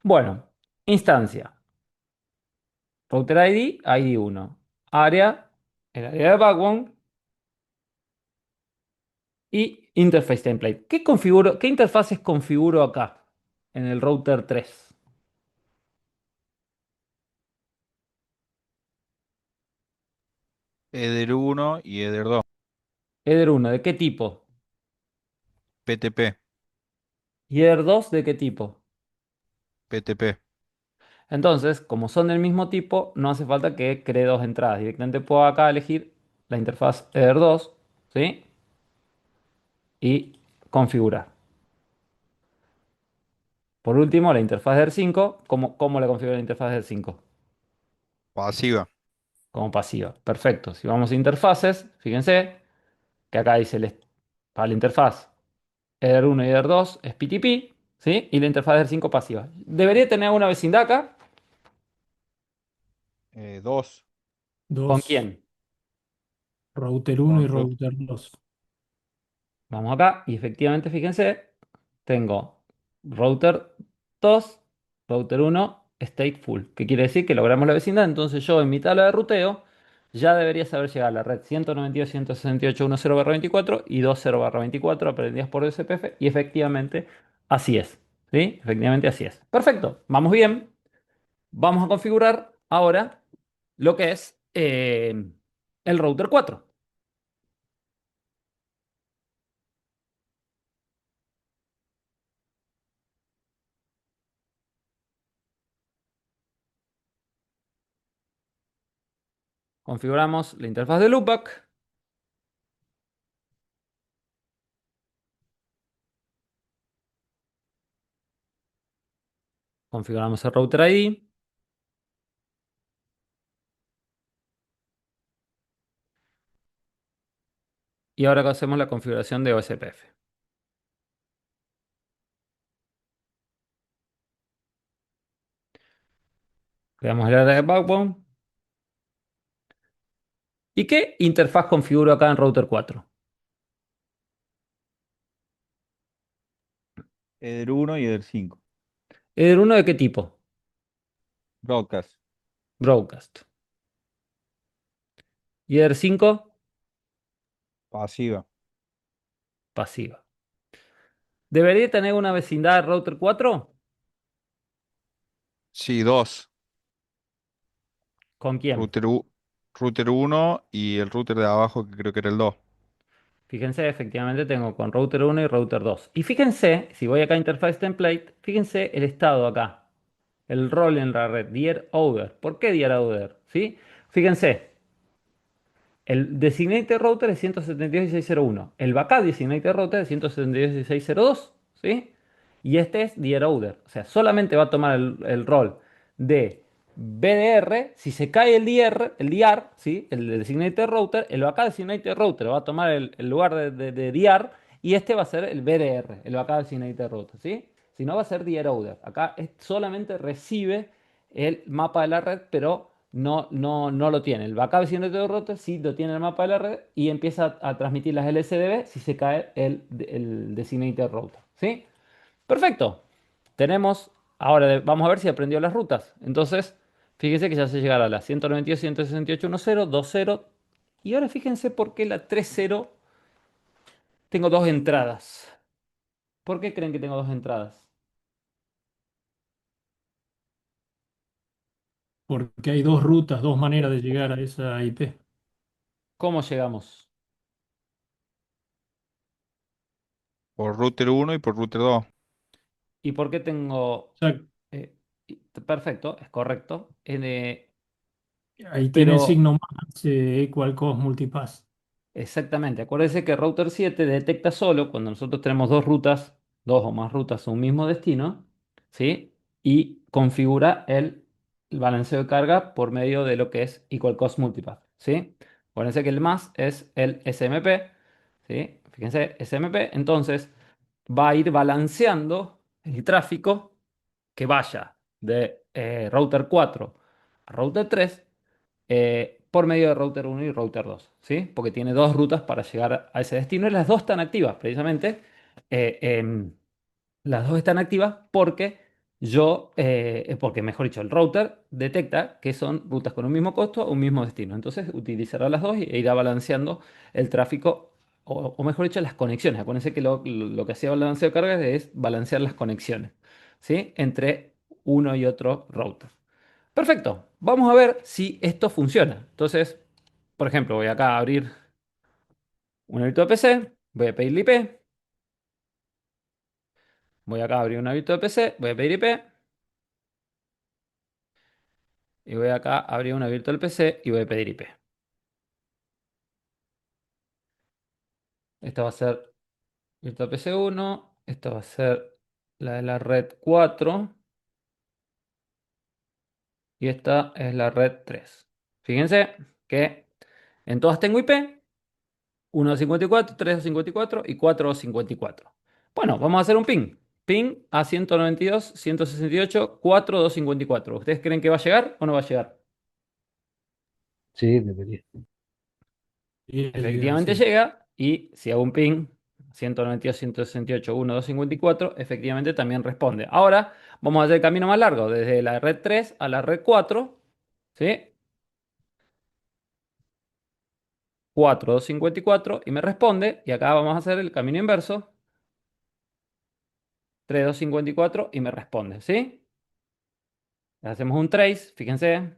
Bueno, instancia. Router ID, ID1. Área, el área de backbone. Y interface template. ¿Qué interfaces configuro acá en el router 3? Eder 1 y Eder 2. Eder 1, ¿de qué tipo? PTP. ¿Y Eder 2, de qué tipo? PTP. Entonces, como son del mismo tipo, no hace falta que cree dos entradas. Directamente puedo acá elegir la interfaz Eder 2, ¿sí? Y configurar. Por último, la interfaz de Eder 5. ¿Cómo la configuro la interfaz de Eder 5? Pasiva. Como pasiva. Perfecto. Si vamos a interfaces, fíjense que acá dice para la interfaz Eder 1 y Eder 2 es PTP, ¿sí? Y la interfaz de Eder 5 pasiva. Debería tener una vecindad acá. 2. ¿Con Dos, quién? router uno y Con root. router 2. Vamos acá y efectivamente, fíjense, tengo router 2, router 1, stateful. ¿Qué quiere decir? Que logramos la vecindad. Entonces yo en mi tabla de ruteo ya debería saber llegar a la red 192.168.10/24 y 20/24 aprendidas por SPF. Y efectivamente así es. ¿Sí? Efectivamente así es. Perfecto. Vamos bien. Vamos a configurar ahora lo que es el router 4. Configuramos la interfaz de loopback. Configuramos el router ID. Y ahora hacemos la configuración de OSPF. Creamos el área de backbone. ¿Y qué interfaz configuro acá en router 4? Eder 1 y Eder 5. ¿Eder 1 de qué tipo? Broadcast. Broadcast. ¿Y Eder 5? Pasiva. Pasiva. ¿Debería tener una vecindad de router 4? Sí, 2. ¿Con quién? Router 1 y el router de abajo que creo que era el 2. Fíjense, efectivamente tengo con router 1 y router 2. Y fíjense, si voy acá a Interface Template, fíjense el estado acá. El rol en la red, dear order. ¿Por qué dear order? ¿Sí? Fíjense, el designated router es 172.16.0.1. El backup designated router es 172.16.0.2. ¿Sí? Y este es the router. O sea, solamente va a tomar el rol de BDR. Si se cae el DR, ¿sí? El designated router, el backup designated router va a tomar el lugar de DR. Y este va a ser el BDR, el backup designated router. ¿Sí? sino va a ser the eroder. Acá solamente recibe el mapa de la red, pero no lo tiene. El backup designated router sí lo tiene el mapa de la red y empieza a transmitir las LSDB si se cae el designated router. ¿Sí? Perfecto. Tenemos, ahora vamos a ver si aprendió las rutas. Entonces, fíjense que ya se llegará a la 192.168.1.0, 2.0. Y ahora fíjense por qué la 3.0 tengo dos entradas. ¿Por qué creen que tengo dos entradas? Porque hay dos rutas, dos maneras de llegar a esa IP. ¿Cómo llegamos? Por router uno y por router 2. ¿Y por qué tengo... O sea, perfecto, es correcto. ahí tiene el Pero signo más equal cost multipass. exactamente, acuérdense que router 7 detecta solo cuando nosotros tenemos dos rutas, dos o más rutas a un mismo destino, ¿sí? Y configura el balanceo de carga por medio de lo que es Equal Cost Multipath, ¿sí? Acuérdense que el más es el SMP, ¿sí? Fíjense, SMP, entonces va a ir balanceando el tráfico que vaya de router 4 a router 3 por medio de router uno y router 2, ¿sí? Porque tiene dos rutas para llegar a ese destino y las dos están activas, precisamente. eh, em, las dos están activas porque mejor dicho, el router detecta que son rutas con un mismo costo, un mismo destino. Entonces utilizará las dos e irá balanceando el tráfico, o mejor dicho, las conexiones. Acuérdense que lo que hacía el balanceo de cargas es balancear las conexiones, ¿sí? Entre uno y otro router. Perfecto. Vamos a ver si esto funciona. Entonces, por ejemplo, voy acá a abrir una virtual PC, voy a pedir la IP, voy acá a abrir una virtual PC, voy a pedir IP, y voy acá a abrir una virtual PC y voy a pedir IP. Esta va a ser virtual PC 1, esta va a ser la de la red 4 y esta es la red 3. Fíjense que en todas tengo IP, 1.54, 3.54 y 4.54. Bueno, vamos a hacer un ping. Ping a 192.168.4.254. ¿Ustedes creen que va a llegar o no va a llegar? Sí, debería. Y llegar, Efectivamente sí. llega y si hago un ping 192.168.1.254, efectivamente también responde. Ahora vamos a hacer el camino más largo, desde la red 3 a la red 4, ¿sí? 4.254 y me responde. Y acá vamos a hacer el camino inverso, 3.254 y me responde, ¿sí? Hacemos un trace, fíjense,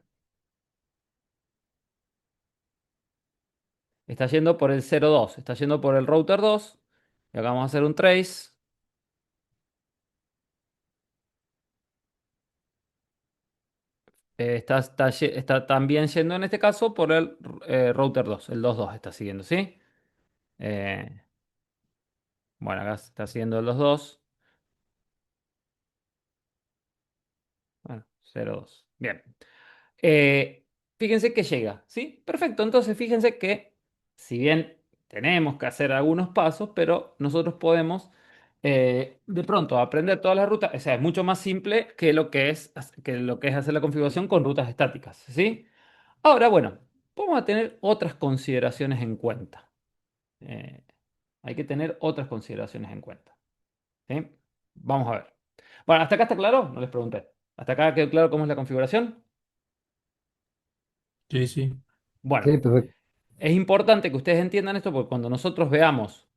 está yendo por el 0.2, está yendo por el router 2. Y acá vamos a hacer un trace. Está también yendo en este caso por el router 2, el 2.2 está siguiendo, ¿sí? Eh, bueno, acá está siguiendo el 2.2. Bueno, 0.2. Bien. Eh, Fíjense que llega, ¿sí? Perfecto. Entonces, fíjense que si bien tenemos que hacer algunos pasos, pero nosotros podemos de pronto aprender todas las rutas. O sea, es mucho más simple que lo que es hacer la configuración con rutas estáticas, ¿sí? Ahora, bueno, vamos a tener otras consideraciones en cuenta. Eh, Hay que tener otras consideraciones en cuenta, ¿sí? Vamos a ver. Bueno, ¿hasta acá está claro? No les pregunté. ¿Hasta acá quedó claro cómo es la configuración? Sí, sí. Bueno, Sí, perfecto. es importante que ustedes entiendan esto porque cuando nosotros veamos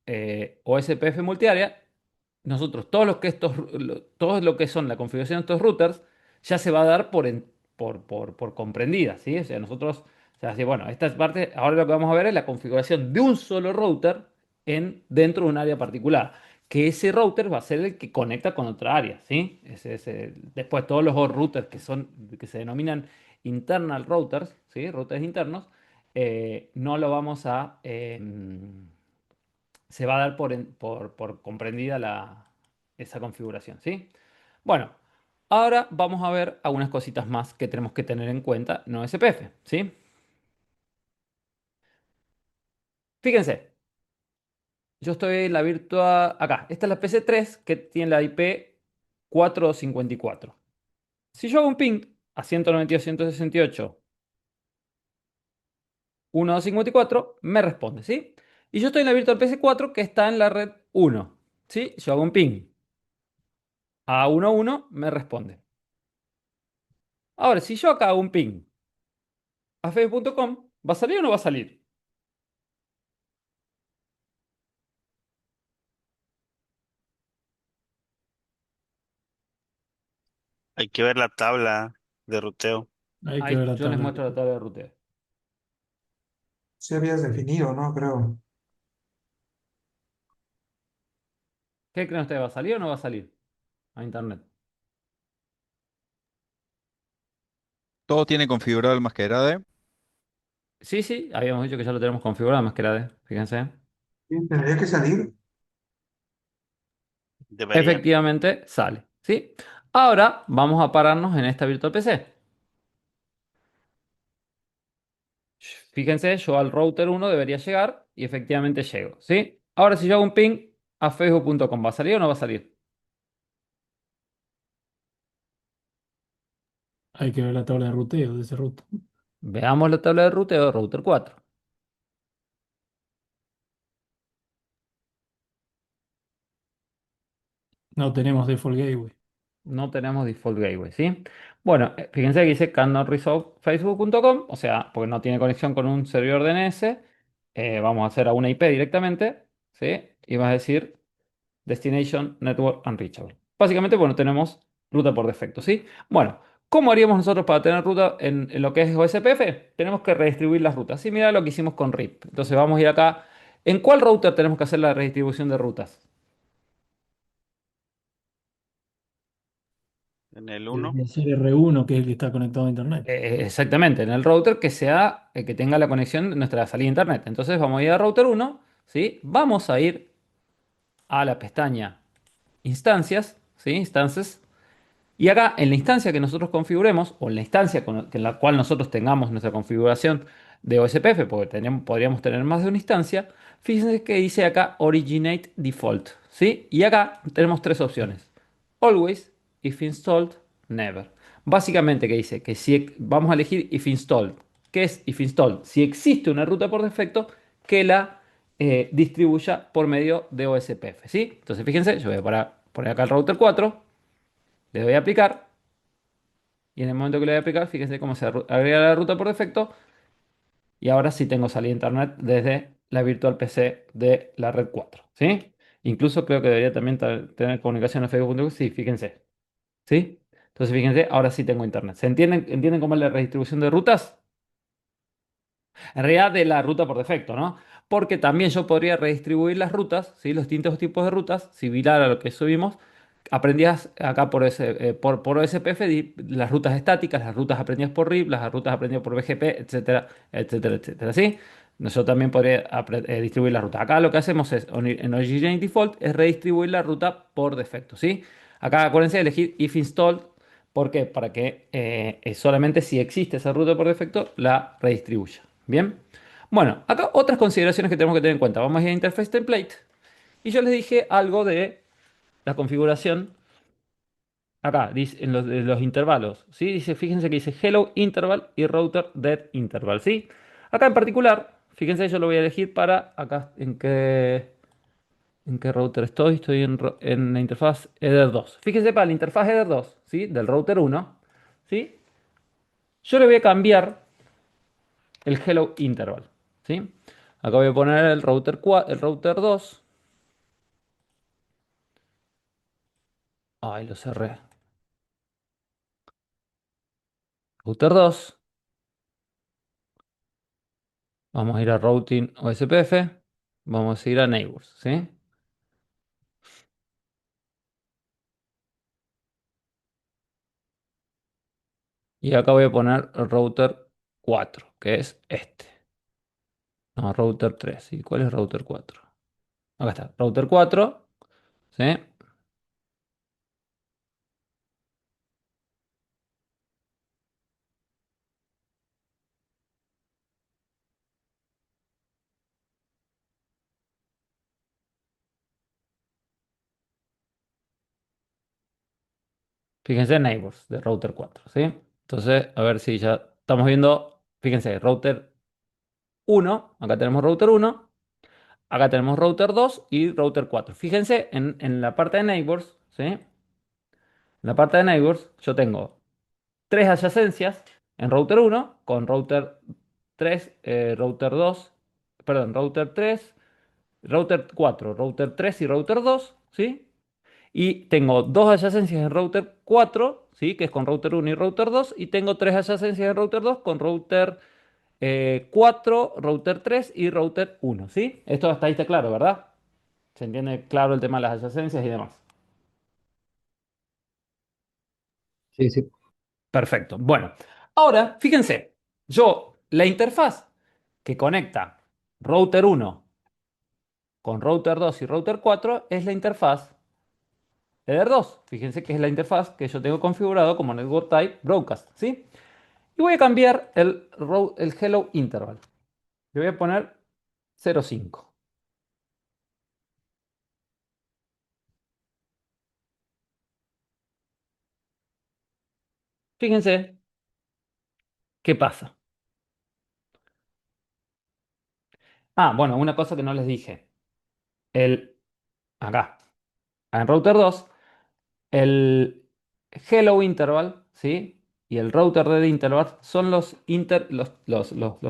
OSPF multiárea, nosotros todo lo que son la configuración de estos routers ya se va a dar por comprendida, ¿sí? O sea, nosotros, o sea, sí, bueno, esta parte, ahora lo que vamos a ver es la configuración de un solo router dentro de un área particular, que ese router va a ser el que conecta con otra área, ¿sí? Después todos los routers que se denominan internal routers, ¿sí? Routers internos, no lo vamos a se va a dar por comprendida esa configuración, ¿sí? Bueno, ahora vamos a ver algunas cositas más que tenemos que tener en cuenta en OSPF, ¿sí? Fíjense, yo estoy en la virtual acá. Esta es la PC3 que tiene la IP 454. Si yo hago un ping a 192.168.154, me responde, ¿sí? Y yo estoy en la Virtual PC 4 que está en la red 1, ¿sí? Yo hago un ping a 11, me responde. Ahora, si yo acá hago un ping a facebook.com, ¿va a salir o no va a salir? Hay que ver la tabla de ruteo. Hay que ver Ahí la yo les tabla. muestro la tabla de ruteo. Sí habías definido, ¿no? Creo. ¿Qué creen ustedes? ¿Va a salir o no va a salir a internet? Todo tiene configurado el masquerade. Sí, sí, habíamos dicho que ya lo tenemos configurado, más que la de, fíjense. Sí, tendría que salir. Debería. Efectivamente sale, ¿sí? Ahora vamos a pararnos en esta Virtual PC. Fíjense, yo al router 1 debería llegar y efectivamente llego, ¿sí? Ahora si yo hago un ping a facebook.com, ¿va a salir o no va a salir? Hay que ver la tabla de ruteo de ese router. Veamos la tabla de ruteo de router 4. No tenemos default gateway. No tenemos default gateway, ¿sí? Bueno, fíjense que dice cannot resolve facebook.com, o sea, porque no tiene conexión con un servidor DNS. Vamos a hacer a una IP directamente, ¿sí? Y va a decir Destination Network Unreachable. Básicamente, bueno, tenemos ruta por defecto, ¿sí? Bueno, ¿cómo haríamos nosotros para tener ruta en lo que es OSPF? Tenemos que redistribuir las rutas. Sí, mira lo que hicimos con RIP. Entonces vamos a ir acá. ¿En cuál router tenemos que hacer la redistribución de rutas? En el 1. Debería ser R1, que es el que está conectado a internet. Exactamente, en el router que sea, que tenga la conexión de nuestra salida de internet. Entonces vamos a ir a router 1, ¿sí? Vamos a ir a la pestaña instancias, ¿sí? Instances. Y acá en la instancia que nosotros configuremos, o en la instancia en la cual nosotros tengamos nuestra configuración de OSPF, porque podríamos tener más de una instancia, fíjense que dice acá Originate Default, ¿sí? Y acá tenemos tres opciones. Always, If Installed, Never. Básicamente que dice que si vamos a elegir If Installed. ¿Qué es If Installed? Si existe una ruta por defecto que la distribuya por medio de OSPF, ¿sí? Entonces fíjense, yo voy a poner acá el router 4. Le doy a aplicar y en el momento que le doy a aplicar, fíjense cómo se agrega la ruta por defecto y ahora sí tengo salida a internet desde la virtual PC de la red 4, ¿sí? Incluso creo que debería también tener comunicación a Facebook.com, sí, fíjense, ¿sí? Entonces fíjense, ahora sí tengo internet. ¿Se entienden cómo es la redistribución de rutas? En realidad de la ruta por defecto, ¿no? Porque también yo podría redistribuir las rutas, ¿sí? Los distintos tipos de rutas, similar a lo que subimos. Aprendías acá por OSPF las rutas estáticas, las rutas aprendidas por RIP, las rutas aprendidas por BGP, etcétera, etcétera, etcétera, ¿sí? Yo también podría distribuir la ruta. Acá lo que hacemos es, en Originate Default, es redistribuir la ruta por defecto, ¿sí? Acá acuérdense de elegir if installed. ¿Por qué? Para que solamente si existe esa ruta por defecto la redistribuya. Bien. Bueno, acá otras consideraciones que tenemos que tener en cuenta. Vamos a ir a Interface Template. Y yo les dije algo de la configuración. Acá, dice, de los intervalos. ¿Sí? Dice, fíjense que dice Hello Interval y Router Dead Interval. ¿Sí? Acá en particular, fíjense, yo lo voy a elegir para acá en qué router estoy. Estoy en la interfaz Header 2. Fíjense para la interfaz Header 2, ¿sí? Del router 1. ¿Sí? Yo le voy a cambiar el Hello Interval, ¿sí? Acá voy a poner el router 2. Ay, lo cerré. Router 2. Vamos a ir a Routing OSPF. Vamos a ir a Neighbors, ¿sí? Y acá voy a poner el router 4, que es este. No, router 3. ¿Y cuál es router 4? Acá está, router 4, ¿sí? Fíjense, neighbors de router 4, ¿sí? Entonces, a ver si ya estamos viendo, fíjense, router uno, acá tenemos router uno, acá tenemos router 2 y router 4. Fíjense en la parte de neighbors, ¿sí? En la parte de neighbors yo tengo tres adyacencias en router uno con router 3, router 2, perdón, router 3, router 4, router 3 y router 2, ¿sí? Y tengo dos adyacencias en router 4, ¿sí? Que es con router uno y router 2. Y tengo tres adyacencias en router 2 con router 4, router 3 y router uno, ¿sí? Esto hasta ahí está claro, ¿verdad? Se entiende claro el tema de las adyacencias y demás. Sí, sí. Perfecto. Bueno, ahora fíjense, la interfaz que conecta router uno con router 2 y router 4 es la interfaz Eder 2. Fíjense que es la interfaz que yo tengo configurado como Network Type Broadcast, ¿sí? Y voy a cambiar el hello interval. Le voy a poner 0,5. Fíjense qué pasa. Ah, bueno, una cosa que no les dije. El, acá, en router 2, el hello interval, ¿sí? Y el router dead interval son los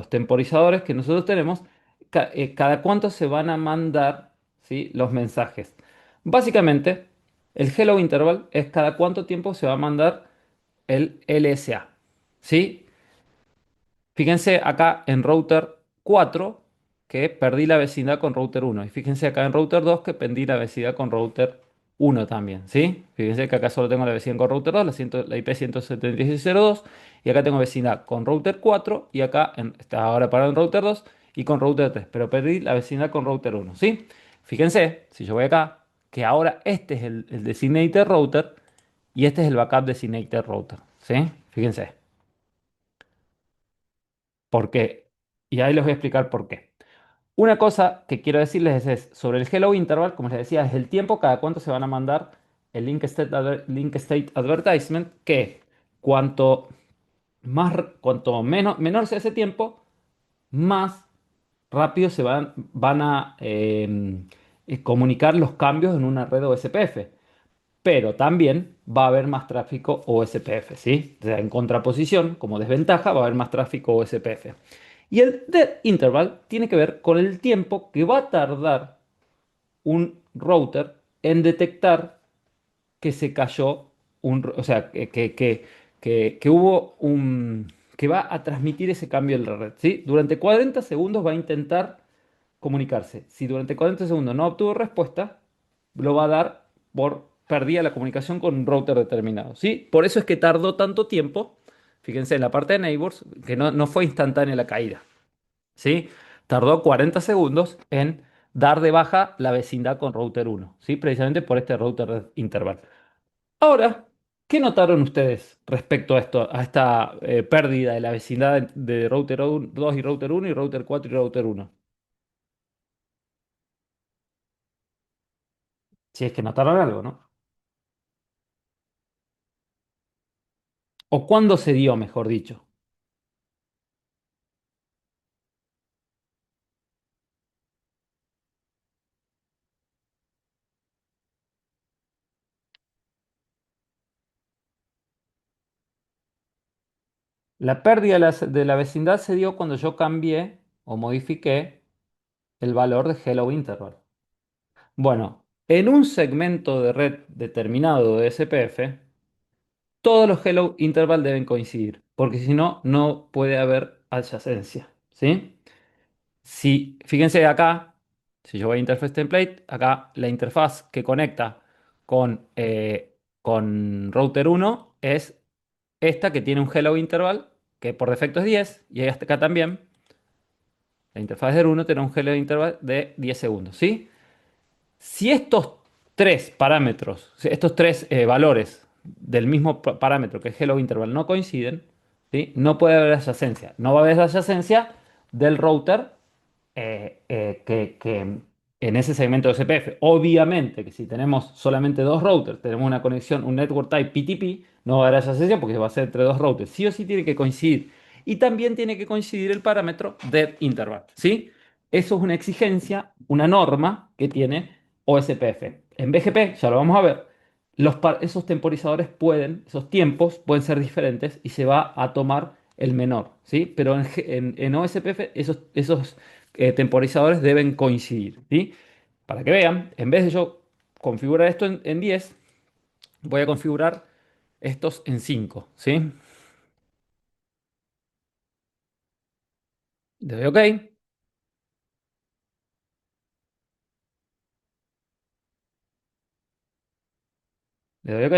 temporizadores que nosotros tenemos. Cada cuánto se van a mandar, ¿sí? Los mensajes. Básicamente, el hello interval es cada cuánto tiempo se va a mandar el LSA, ¿sí? Fíjense acá en router 4 que perdí la vecindad con router uno. Y fíjense acá en router 2 que perdí la vecindad con router uno también, ¿sí? Fíjense que acá solo tengo la vecindad con router 2, la IP 176.0.2. Y acá tengo vecindad con router 4 y acá está ahora parado en router 2 y con router 3. Pero perdí la vecindad con router uno, ¿sí? Fíjense, si yo voy acá, que ahora este es el designated router y este es el backup designated router, ¿sí? Fíjense. ¿Por qué? Y ahí les voy a explicar por qué. Una cosa que quiero decirles es sobre el hello interval, como les decía, es el tiempo cada cuánto se van a mandar el link state advertisement, que cuanto cuanto menor sea ese tiempo, más rápido van a comunicar los cambios en una red OSPF, pero también va a haber más tráfico OSPF, ¿sí? O sea, en contraposición, como desventaja, va a haber más tráfico OSPF. Y el dead interval tiene que ver con el tiempo que va a tardar un router en detectar que se cayó o sea, que hubo que va a transmitir ese cambio en la red, ¿sí? Durante 40 segundos va a intentar comunicarse. Si durante 40 segundos no obtuvo respuesta, lo va a dar por perdida la comunicación con un router determinado, ¿sí? Por eso es que tardó tanto tiempo, fíjense en la parte de neighbors, que no fue instantánea la caída, ¿sí? Tardó 40 segundos en dar de baja la vecindad con router uno, ¿sí? Precisamente por este router interval. Ahora, ¿qué notaron ustedes respecto a esto, a esta pérdida de la vecindad de router 2 y router uno y router 4 y router uno? Si es que notaron algo, ¿no? ¿O cuándo se dio, mejor dicho? La pérdida de la vecindad se dio cuando yo cambié o modifiqué el valor de hello interval. Bueno, en un segmento de red determinado de SPF, todos los hello interval deben coincidir, porque si no, no puede haber adyacencia, ¿sí? Si, fíjense acá, si yo voy a Interface Template, acá la interfaz que conecta con router uno es esta que tiene un hello interval, que por defecto es 10, y hasta acá también. La interfaz del uno tiene un hello interval de 10 segundos, ¿sí? Si estos tres parámetros, si estos tres valores del mismo parámetro que es hello interval no coinciden, ¿sí? No puede haber adyacencia. No va a haber adyacencia del router eh, eh, que, que- en ese segmento de CPF. Obviamente que si tenemos solamente dos routers, tenemos una conexión, un network type PTP, no va a haber adyacencia porque va a ser entre dos routers. Sí o sí tiene que coincidir. Y también tiene que coincidir el parámetro dead interval, ¿sí? Eso es una exigencia, una norma que tiene OSPF. En BGP, ya lo vamos a ver, esos temporizadores pueden, esos tiempos pueden ser diferentes y se va a tomar el menor, ¿sí? Pero en OSPF esos temporizadores deben coincidir, ¿sí? Para que vean, en vez de yo configurar esto en 10, voy a configurar estos en 5, ¿sí? Le doy OK, le doy OK,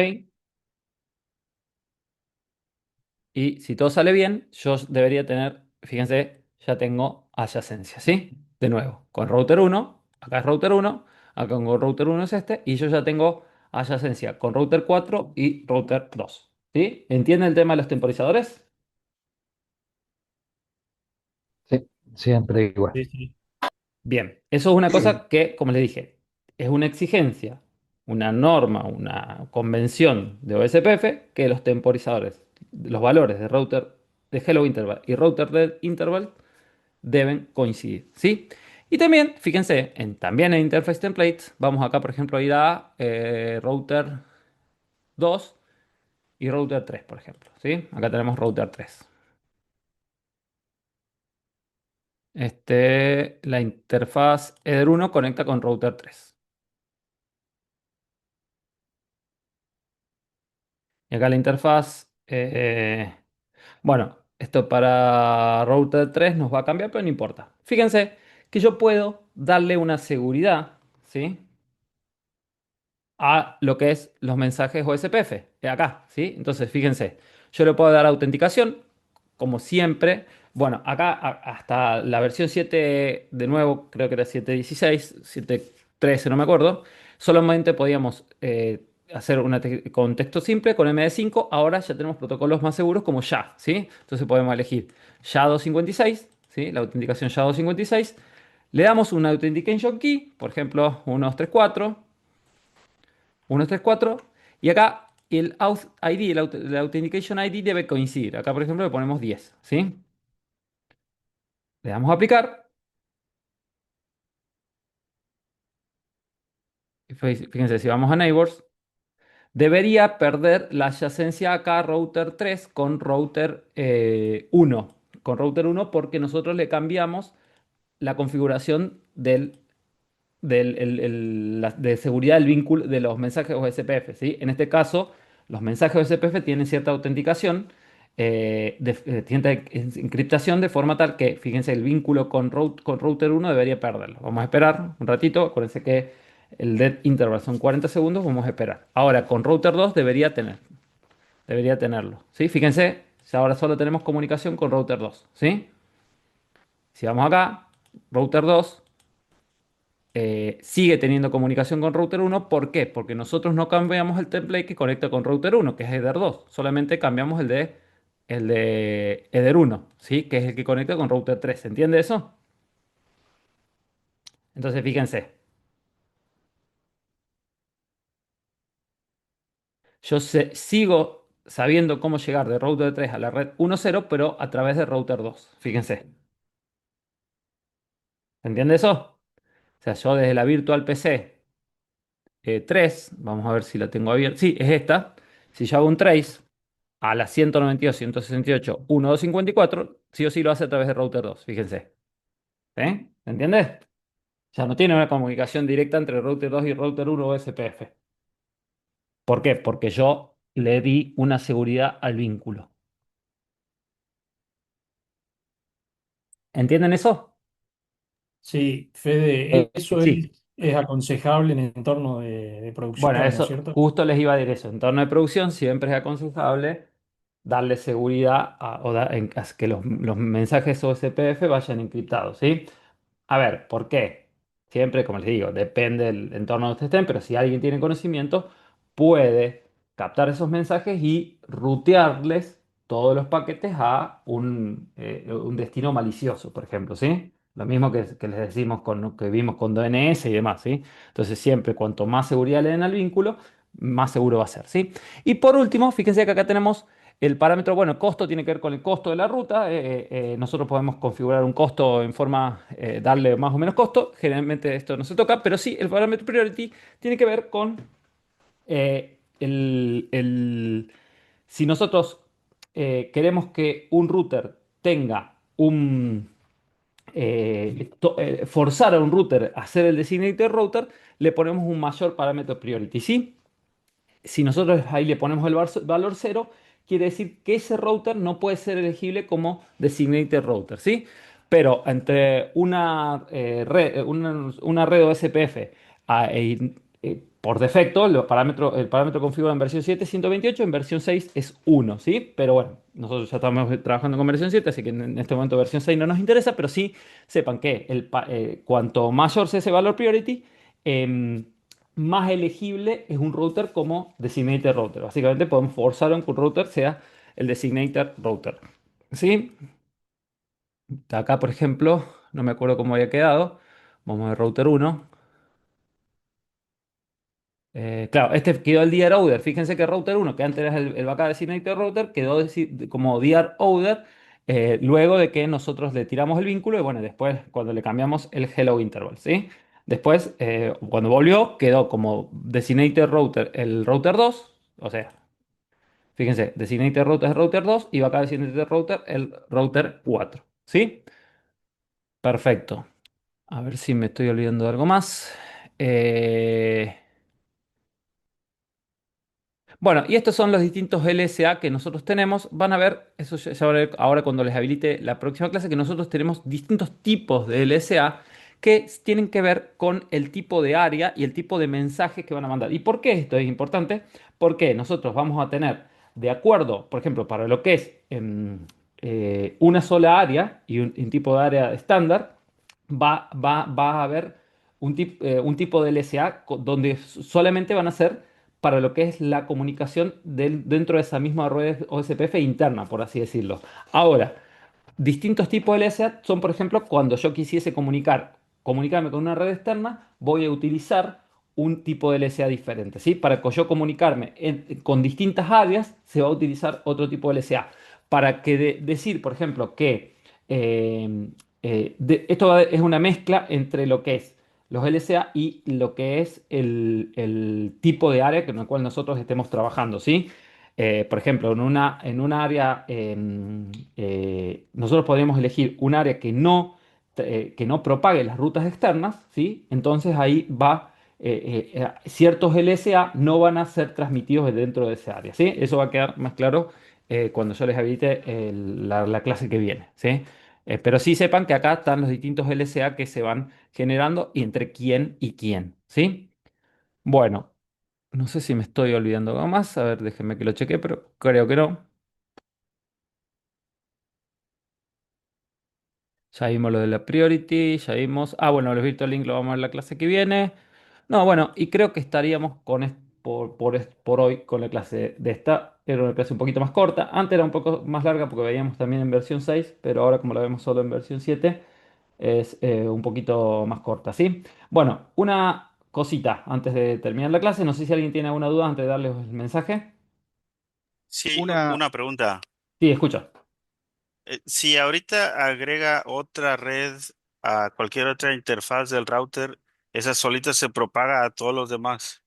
y si todo sale bien, yo debería tener, fíjense, ya tengo adyacencia, ¿sí? De nuevo, con router uno, acá es router uno, acá con router uno es este, y yo ya tengo adyacencia con router 4 y router 2, ¿sí? ¿Entienden el tema de los temporizadores? Sí, siempre igual. Sí, sí. Bien, eso es una Sí. cosa que, como les dije, es una exigencia, una norma, una convención de OSPF que los temporizadores, los valores de router de hello interval y router dead interval deben coincidir, ¿sí? Y también, fíjense, también en Interface Templates, vamos acá, por ejemplo, a ir a router 2 y router 3, por ejemplo, ¿sí? Acá tenemos router 3. La interfaz Ether 1 conecta con router 3. Y acá la interfaz, bueno, esto para router 3 nos va a cambiar, pero no importa. Fíjense que yo puedo darle una seguridad, ¿sí? A lo que es los mensajes OSPF, acá, ¿sí? Entonces, fíjense, yo le puedo dar autenticación, como siempre. Bueno, acá hasta la versión 7, de nuevo, creo que era 7.16, 7.13, no me acuerdo, solamente podíamos hacer con texto simple, con MD5. Ahora ya tenemos protocolos más seguros como SHA, ¿sí? Entonces podemos elegir SHA-256, ¿sí? La autenticación SHA-256. Le damos una authentication key, por ejemplo, 1234. 134. Y acá el auth ID, la authentication ID debe coincidir. Acá, por ejemplo, le ponemos 10, ¿sí? Le damos a aplicar. Y fíjense, si vamos a Neighbors, debería perder la adyacencia acá router 3 con router 1. Con router 1 porque nosotros le cambiamos la configuración de seguridad del vínculo de los mensajes OSPF, ¿sí? En este caso, los mensajes OSPF tienen cierta autenticación, cierta encriptación de forma tal que, fíjense, el vínculo con router uno debería perderlo. Vamos a esperar un ratito, acuérdense que el dead interval son 40 segundos, vamos a esperar. Ahora, con router 2 debería tenerlo, ¿sí? Fíjense, ahora solo tenemos comunicación con router 2, ¿sí? Si vamos acá, router 2 sigue teniendo comunicación con router uno. ¿Por qué? Porque nosotros no cambiamos el template que conecta con router uno, que es Eder 2. Solamente cambiamos el de Eder 1, ¿sí? Que es el que conecta con router 3. ¿Se entiende eso? Entonces, fíjense. Sigo sabiendo cómo llegar de router 3 a la red 1.0, pero a través de router 2. Fíjense. ¿Se entiende eso? O sea, yo desde la virtual PC 3, vamos a ver si la tengo abierta. Sí, es esta. Si yo hago un trace a las 192.168.1.254, sí o sí lo hace a través de router 2, fíjense. ¿Eh? ¿Me entiendes? Ya no tiene una comunicación directa entre router 2 y router 1 o SPF. ¿Por qué? Porque yo le di una seguridad al vínculo. ¿Entienden eso? Sí, Fede, eso Sí. es aconsejable en el entorno de Bueno, producción, ¿no es eso cierto? justo les iba a decir eso. En entorno de producción siempre es aconsejable darle seguridad a que los mensajes OSPF vayan encriptados, ¿sí? A ver, ¿por qué? Siempre, como les digo, depende del entorno donde estén, pero si alguien tiene conocimiento, puede captar esos mensajes y rutearles todos los paquetes a un destino malicioso, por ejemplo, ¿sí? Lo mismo que les decimos que vimos con DNS y demás, ¿sí? Entonces siempre cuanto más seguridad le den al vínculo, más seguro va a ser, ¿sí? Y por último, fíjense que acá tenemos el parámetro, bueno, el costo tiene que ver con el costo de la ruta. Nosotros podemos configurar un costo en forma, darle más o menos costo. Generalmente esto no se toca, pero sí, el parámetro priority tiene que ver con si nosotros queremos que un router tenga forzar a un router a hacer el designated router, le ponemos un mayor parámetro priority, ¿sí? Si nosotros ahí le ponemos el valor cero, quiere decir que ese router no puede ser elegible como designated router, ¿sí? Pero entre una red OSPF por defecto, el parámetro configurado en versión 7 es 128, en versión 6 es 1, ¿sí? Pero bueno, nosotros ya estamos trabajando con versión 7, así que en este momento versión 6 no nos interesa, pero sí sepan que cuanto mayor sea ese valor priority, em, más elegible es un router como designated router. Básicamente podemos forzar a que un router sea el designated router. ¿Sí? Acá, por ejemplo, no me acuerdo cómo había quedado. Vamos a ver router uno. Claro, este quedó el DR order. Fíjense que router uno, que antes era el backup designated router, quedó como DR order luego de que nosotros le tiramos el vínculo y bueno, después cuando le cambiamos el hello interval, ¿sí? Después, cuando volvió, quedó como designated router el router 2, o sea, fíjense, designated router es router 2 y backup designated router el router 4, ¿sí? Perfecto. A ver si me estoy olvidando de algo más. Eh, Bueno, y estos son los distintos LSA que nosotros tenemos. Van a ver, eso ya van a ver ahora cuando les habilite la próxima clase, que nosotros tenemos distintos tipos de LSA que tienen que ver con el tipo de área y el tipo de mensajes que van a mandar. ¿Y por qué esto es importante? Porque nosotros vamos a tener, de acuerdo, por ejemplo, para lo que es una sola área y un tipo de área estándar, va a haber un tipo de LSA donde solamente van a ser para lo que es la comunicación dentro de esa misma red OSPF interna, por así decirlo. Ahora, distintos tipos de LSA son, por ejemplo, cuando yo quisiese comunicarme con una red externa, voy a utilizar un tipo de LSA diferente, ¿sí? Para que yo comunicarme con distintas áreas, se va a utilizar otro tipo de LSA. Para que decir, por ejemplo, que eh, es una mezcla entre lo que es los LSA y lo que es el tipo de área con el cual nosotros estemos trabajando, ¿sí? Por ejemplo, en una área, nosotros podríamos elegir un área que no propague las rutas externas, ¿sí? Entonces ahí ciertos LSA no van a ser transmitidos dentro de esa área, ¿sí? Eso va a quedar más claro cuando yo les habilite la clase que viene, ¿sí? Pero sí sepan que acá están los distintos LSA que se van generando y entre quién y quién, ¿sí? Bueno, no sé si me estoy olvidando algo más. A ver, déjenme que lo cheque, pero creo que no. Ya vimos lo de la priority, ya vimos. Ah, bueno, los virtual link lo vamos a ver en la clase que viene. No, bueno, y creo que estaríamos por hoy con la clase de esta. Era una clase un poquito más corta. Antes era un poco más larga porque veíamos también en versión 6, pero ahora como la vemos solo en versión 7 es un poquito más corta, ¿sí? Bueno, una cosita antes de terminar la clase. No sé si alguien tiene alguna duda antes de darles el mensaje. Sí, Una, una pregunta. Sí, escucha. Si ahorita agrega otra red a cualquier otra interfaz del router, esa solita se propaga a todos los demás.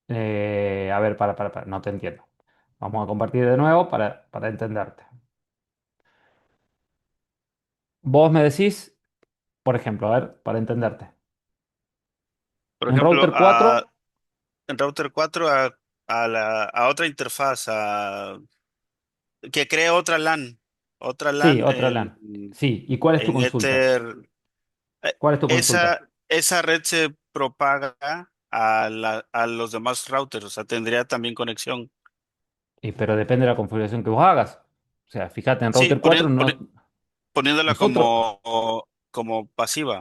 A ver, para, no te entiendo. Vamos a compartir de nuevo para entenderte. Vos me decís, por ejemplo, a ver, para entenderte. Por En router router 4, en router 4 a otra interfaz, que cree otra sí, LAN otra LAN. Sí, ¿y cuál es tu en consulta? Ether. ¿Cuál es tu consulta? Esa red se propaga a los demás routers, o sea, tendría también conexión. Pero depende de la configuración que vos hagas. O sea, fíjate, en Sí, router 4 poniéndola nosotros... como pasiva.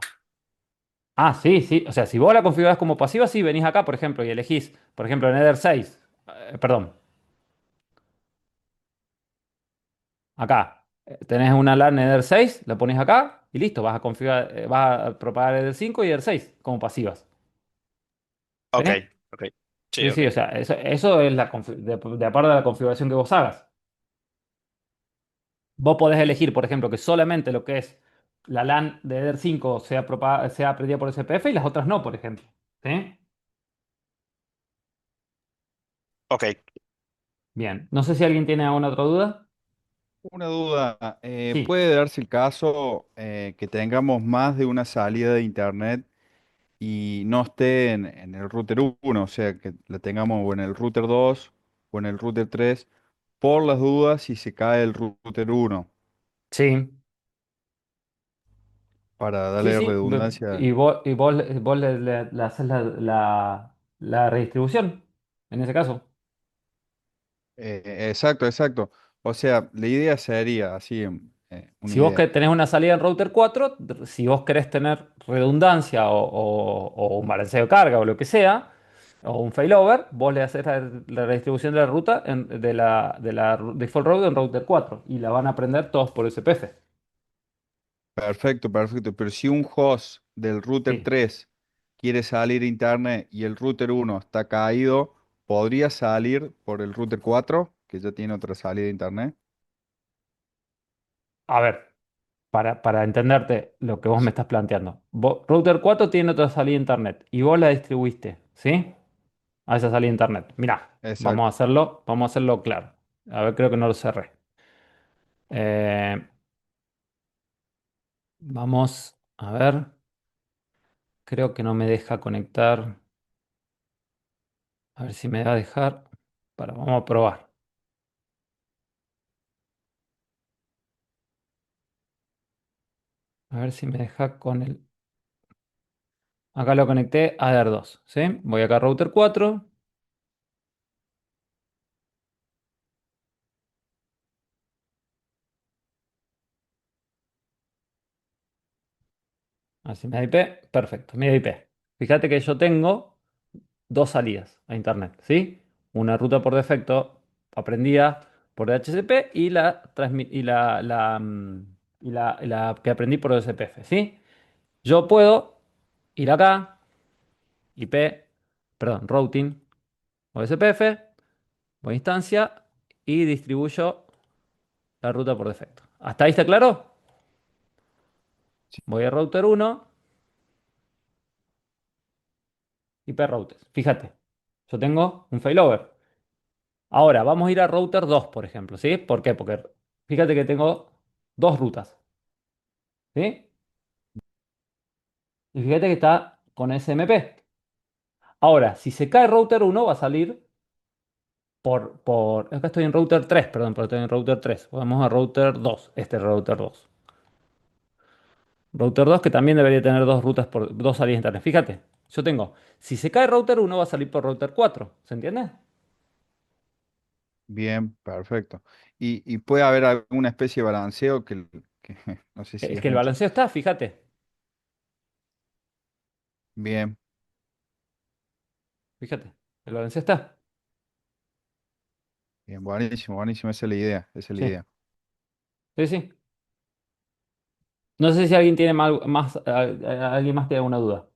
Ah, sí, sí. O sea, si vos la configurás como pasiva, sí, venís acá, por ejemplo, y elegís, por ejemplo, en Eder 6. Perdón, acá. Tenés una LAN Eder 6, la pones acá y listo, vas a configurar, vas a propagar el 5 y el 6 como pasivas. Ok, ¿Sí? ok. Sí, Sí, ok. sí, o sea, eso es de acuerdo a la configuración que vos hagas. Vos podés elegir, por ejemplo, que solamente lo que es la LAN de Eder 5 sea aprendida por SPF y las otras no, por ejemplo. ¿Sí? Ok. Bien. No sé si alguien tiene alguna otra duda. Una duda, Sí. ¿puede darse el caso que tengamos más de una salida de internet y no esté en el router uno, o sea, que la tengamos o en el router 2 o en el router 3, por las dudas si se cae el router uno, Sí. para Sí, darle sí. redundancia? Y vos le haces la redistribución, en ese caso. Exacto, exacto. O sea, la idea sería, así, una Si vos que idea. tenés una salida en router 4, si vos querés tener redundancia o un balanceo de carga o lo que sea, o un failover, vos le haces la redistribución de la ruta de la default route en router 4 y la van a aprender todos por SPF. Perfecto, perfecto. Pero si un host del router Sí. 3 quiere salir a internet y el router uno está caído, ¿podría salir por el router 4 que ya tiene otra salida de internet? A ver, para entenderte lo que vos me estás planteando. Router 4 tiene otra salida de internet y vos la distribuiste, ¿sí? A esa salida de internet. Mirá, Exacto. vamos a hacerlo claro. A ver, creo que no lo cerré. Eh, Vamos a ver. Creo que no me deja conectar. A ver si me va a dejar. Vamos a probar. A ver si me deja con el. Acá lo conecté a DER2, ¿sí? Voy acá a router 4. Así me da IP. Perfecto, me da IP. Fíjate que yo tengo dos salidas a internet, ¿sí? Una ruta por defecto aprendida por DHCP y la que aprendí por OSPF, ¿sí? Yo puedo ir acá, IP, perdón, routing, OSPF, voy a instancia y distribuyo la ruta por defecto. ¿Hasta ahí está claro? Sí. Voy a router 1, IP routers. Fíjate, yo tengo un failover. Ahora, vamos a ir a router 2, por ejemplo, ¿sí? ¿Por qué? Porque fíjate que tengo dos rutas, ¿sí? Y fíjate que está con SMP. Ahora, si se cae router 1, va a salir acá estoy en router 3, perdón, pero estoy en router 3. Vamos a router 2, este es router 2. Router 2 que también debería tener dos rutas por dos salidas de internet. Fíjate, yo tengo, si se cae router 1, va a salir por router 4. ¿Se entiende? Bien, perfecto. Y puede haber alguna especie de balanceo que no sé si Es es que el mucho. balanceo está, fíjate. Bien, Fíjate, el balanceo está. bien, buenísimo, buenísimo. Esa es la idea, esa es la Sí, idea. sí, sí. No sé si alguien tiene alguien más tiene alguna duda.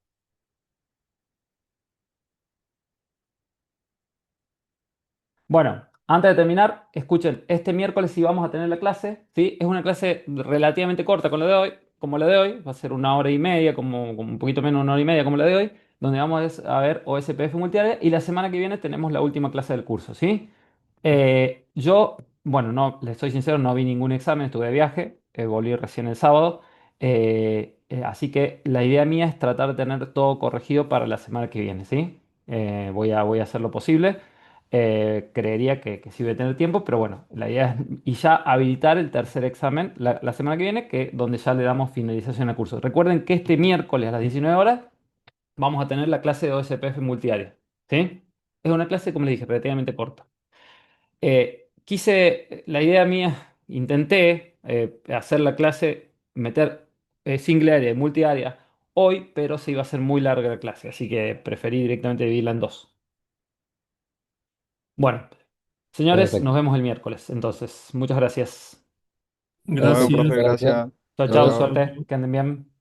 Bueno, antes de terminar, escuchen, este miércoles sí vamos a tener la clase, ¿sí? Es una clase relativamente corta con la de hoy, como la de hoy, va a ser una hora y media, como un poquito menos de una hora y media como la de hoy, donde vamos a ver OSPF multiárea y la semana que viene tenemos la última clase del curso, ¿sí? Yo, bueno, no, les soy sincero, no vi ningún examen, estuve de viaje, volví recién el sábado, así que la idea mía es tratar de tener todo corregido para la semana que viene, ¿sí? Voy a hacer lo posible. Creería que sí voy a tener tiempo, pero bueno, la idea es y ya habilitar el tercer examen la semana que viene, donde ya le damos finalización al curso. Recuerden que este miércoles a las 19 horas vamos a tener la clase de OSPF multiárea, ¿sí? Es una clase, como les dije, relativamente corta. La idea mía, intenté hacer la clase, meter single area y multiárea hoy, pero se iba a hacer muy larga la clase, así que preferí directamente dividirla en dos. Bueno, señores, nos Perfecto. vemos el miércoles. Entonces, muchas gracias. Hasta luego, Gracias. profe, Gracias. gracias. Chao, Hasta chao, luego. suerte, que anden bien.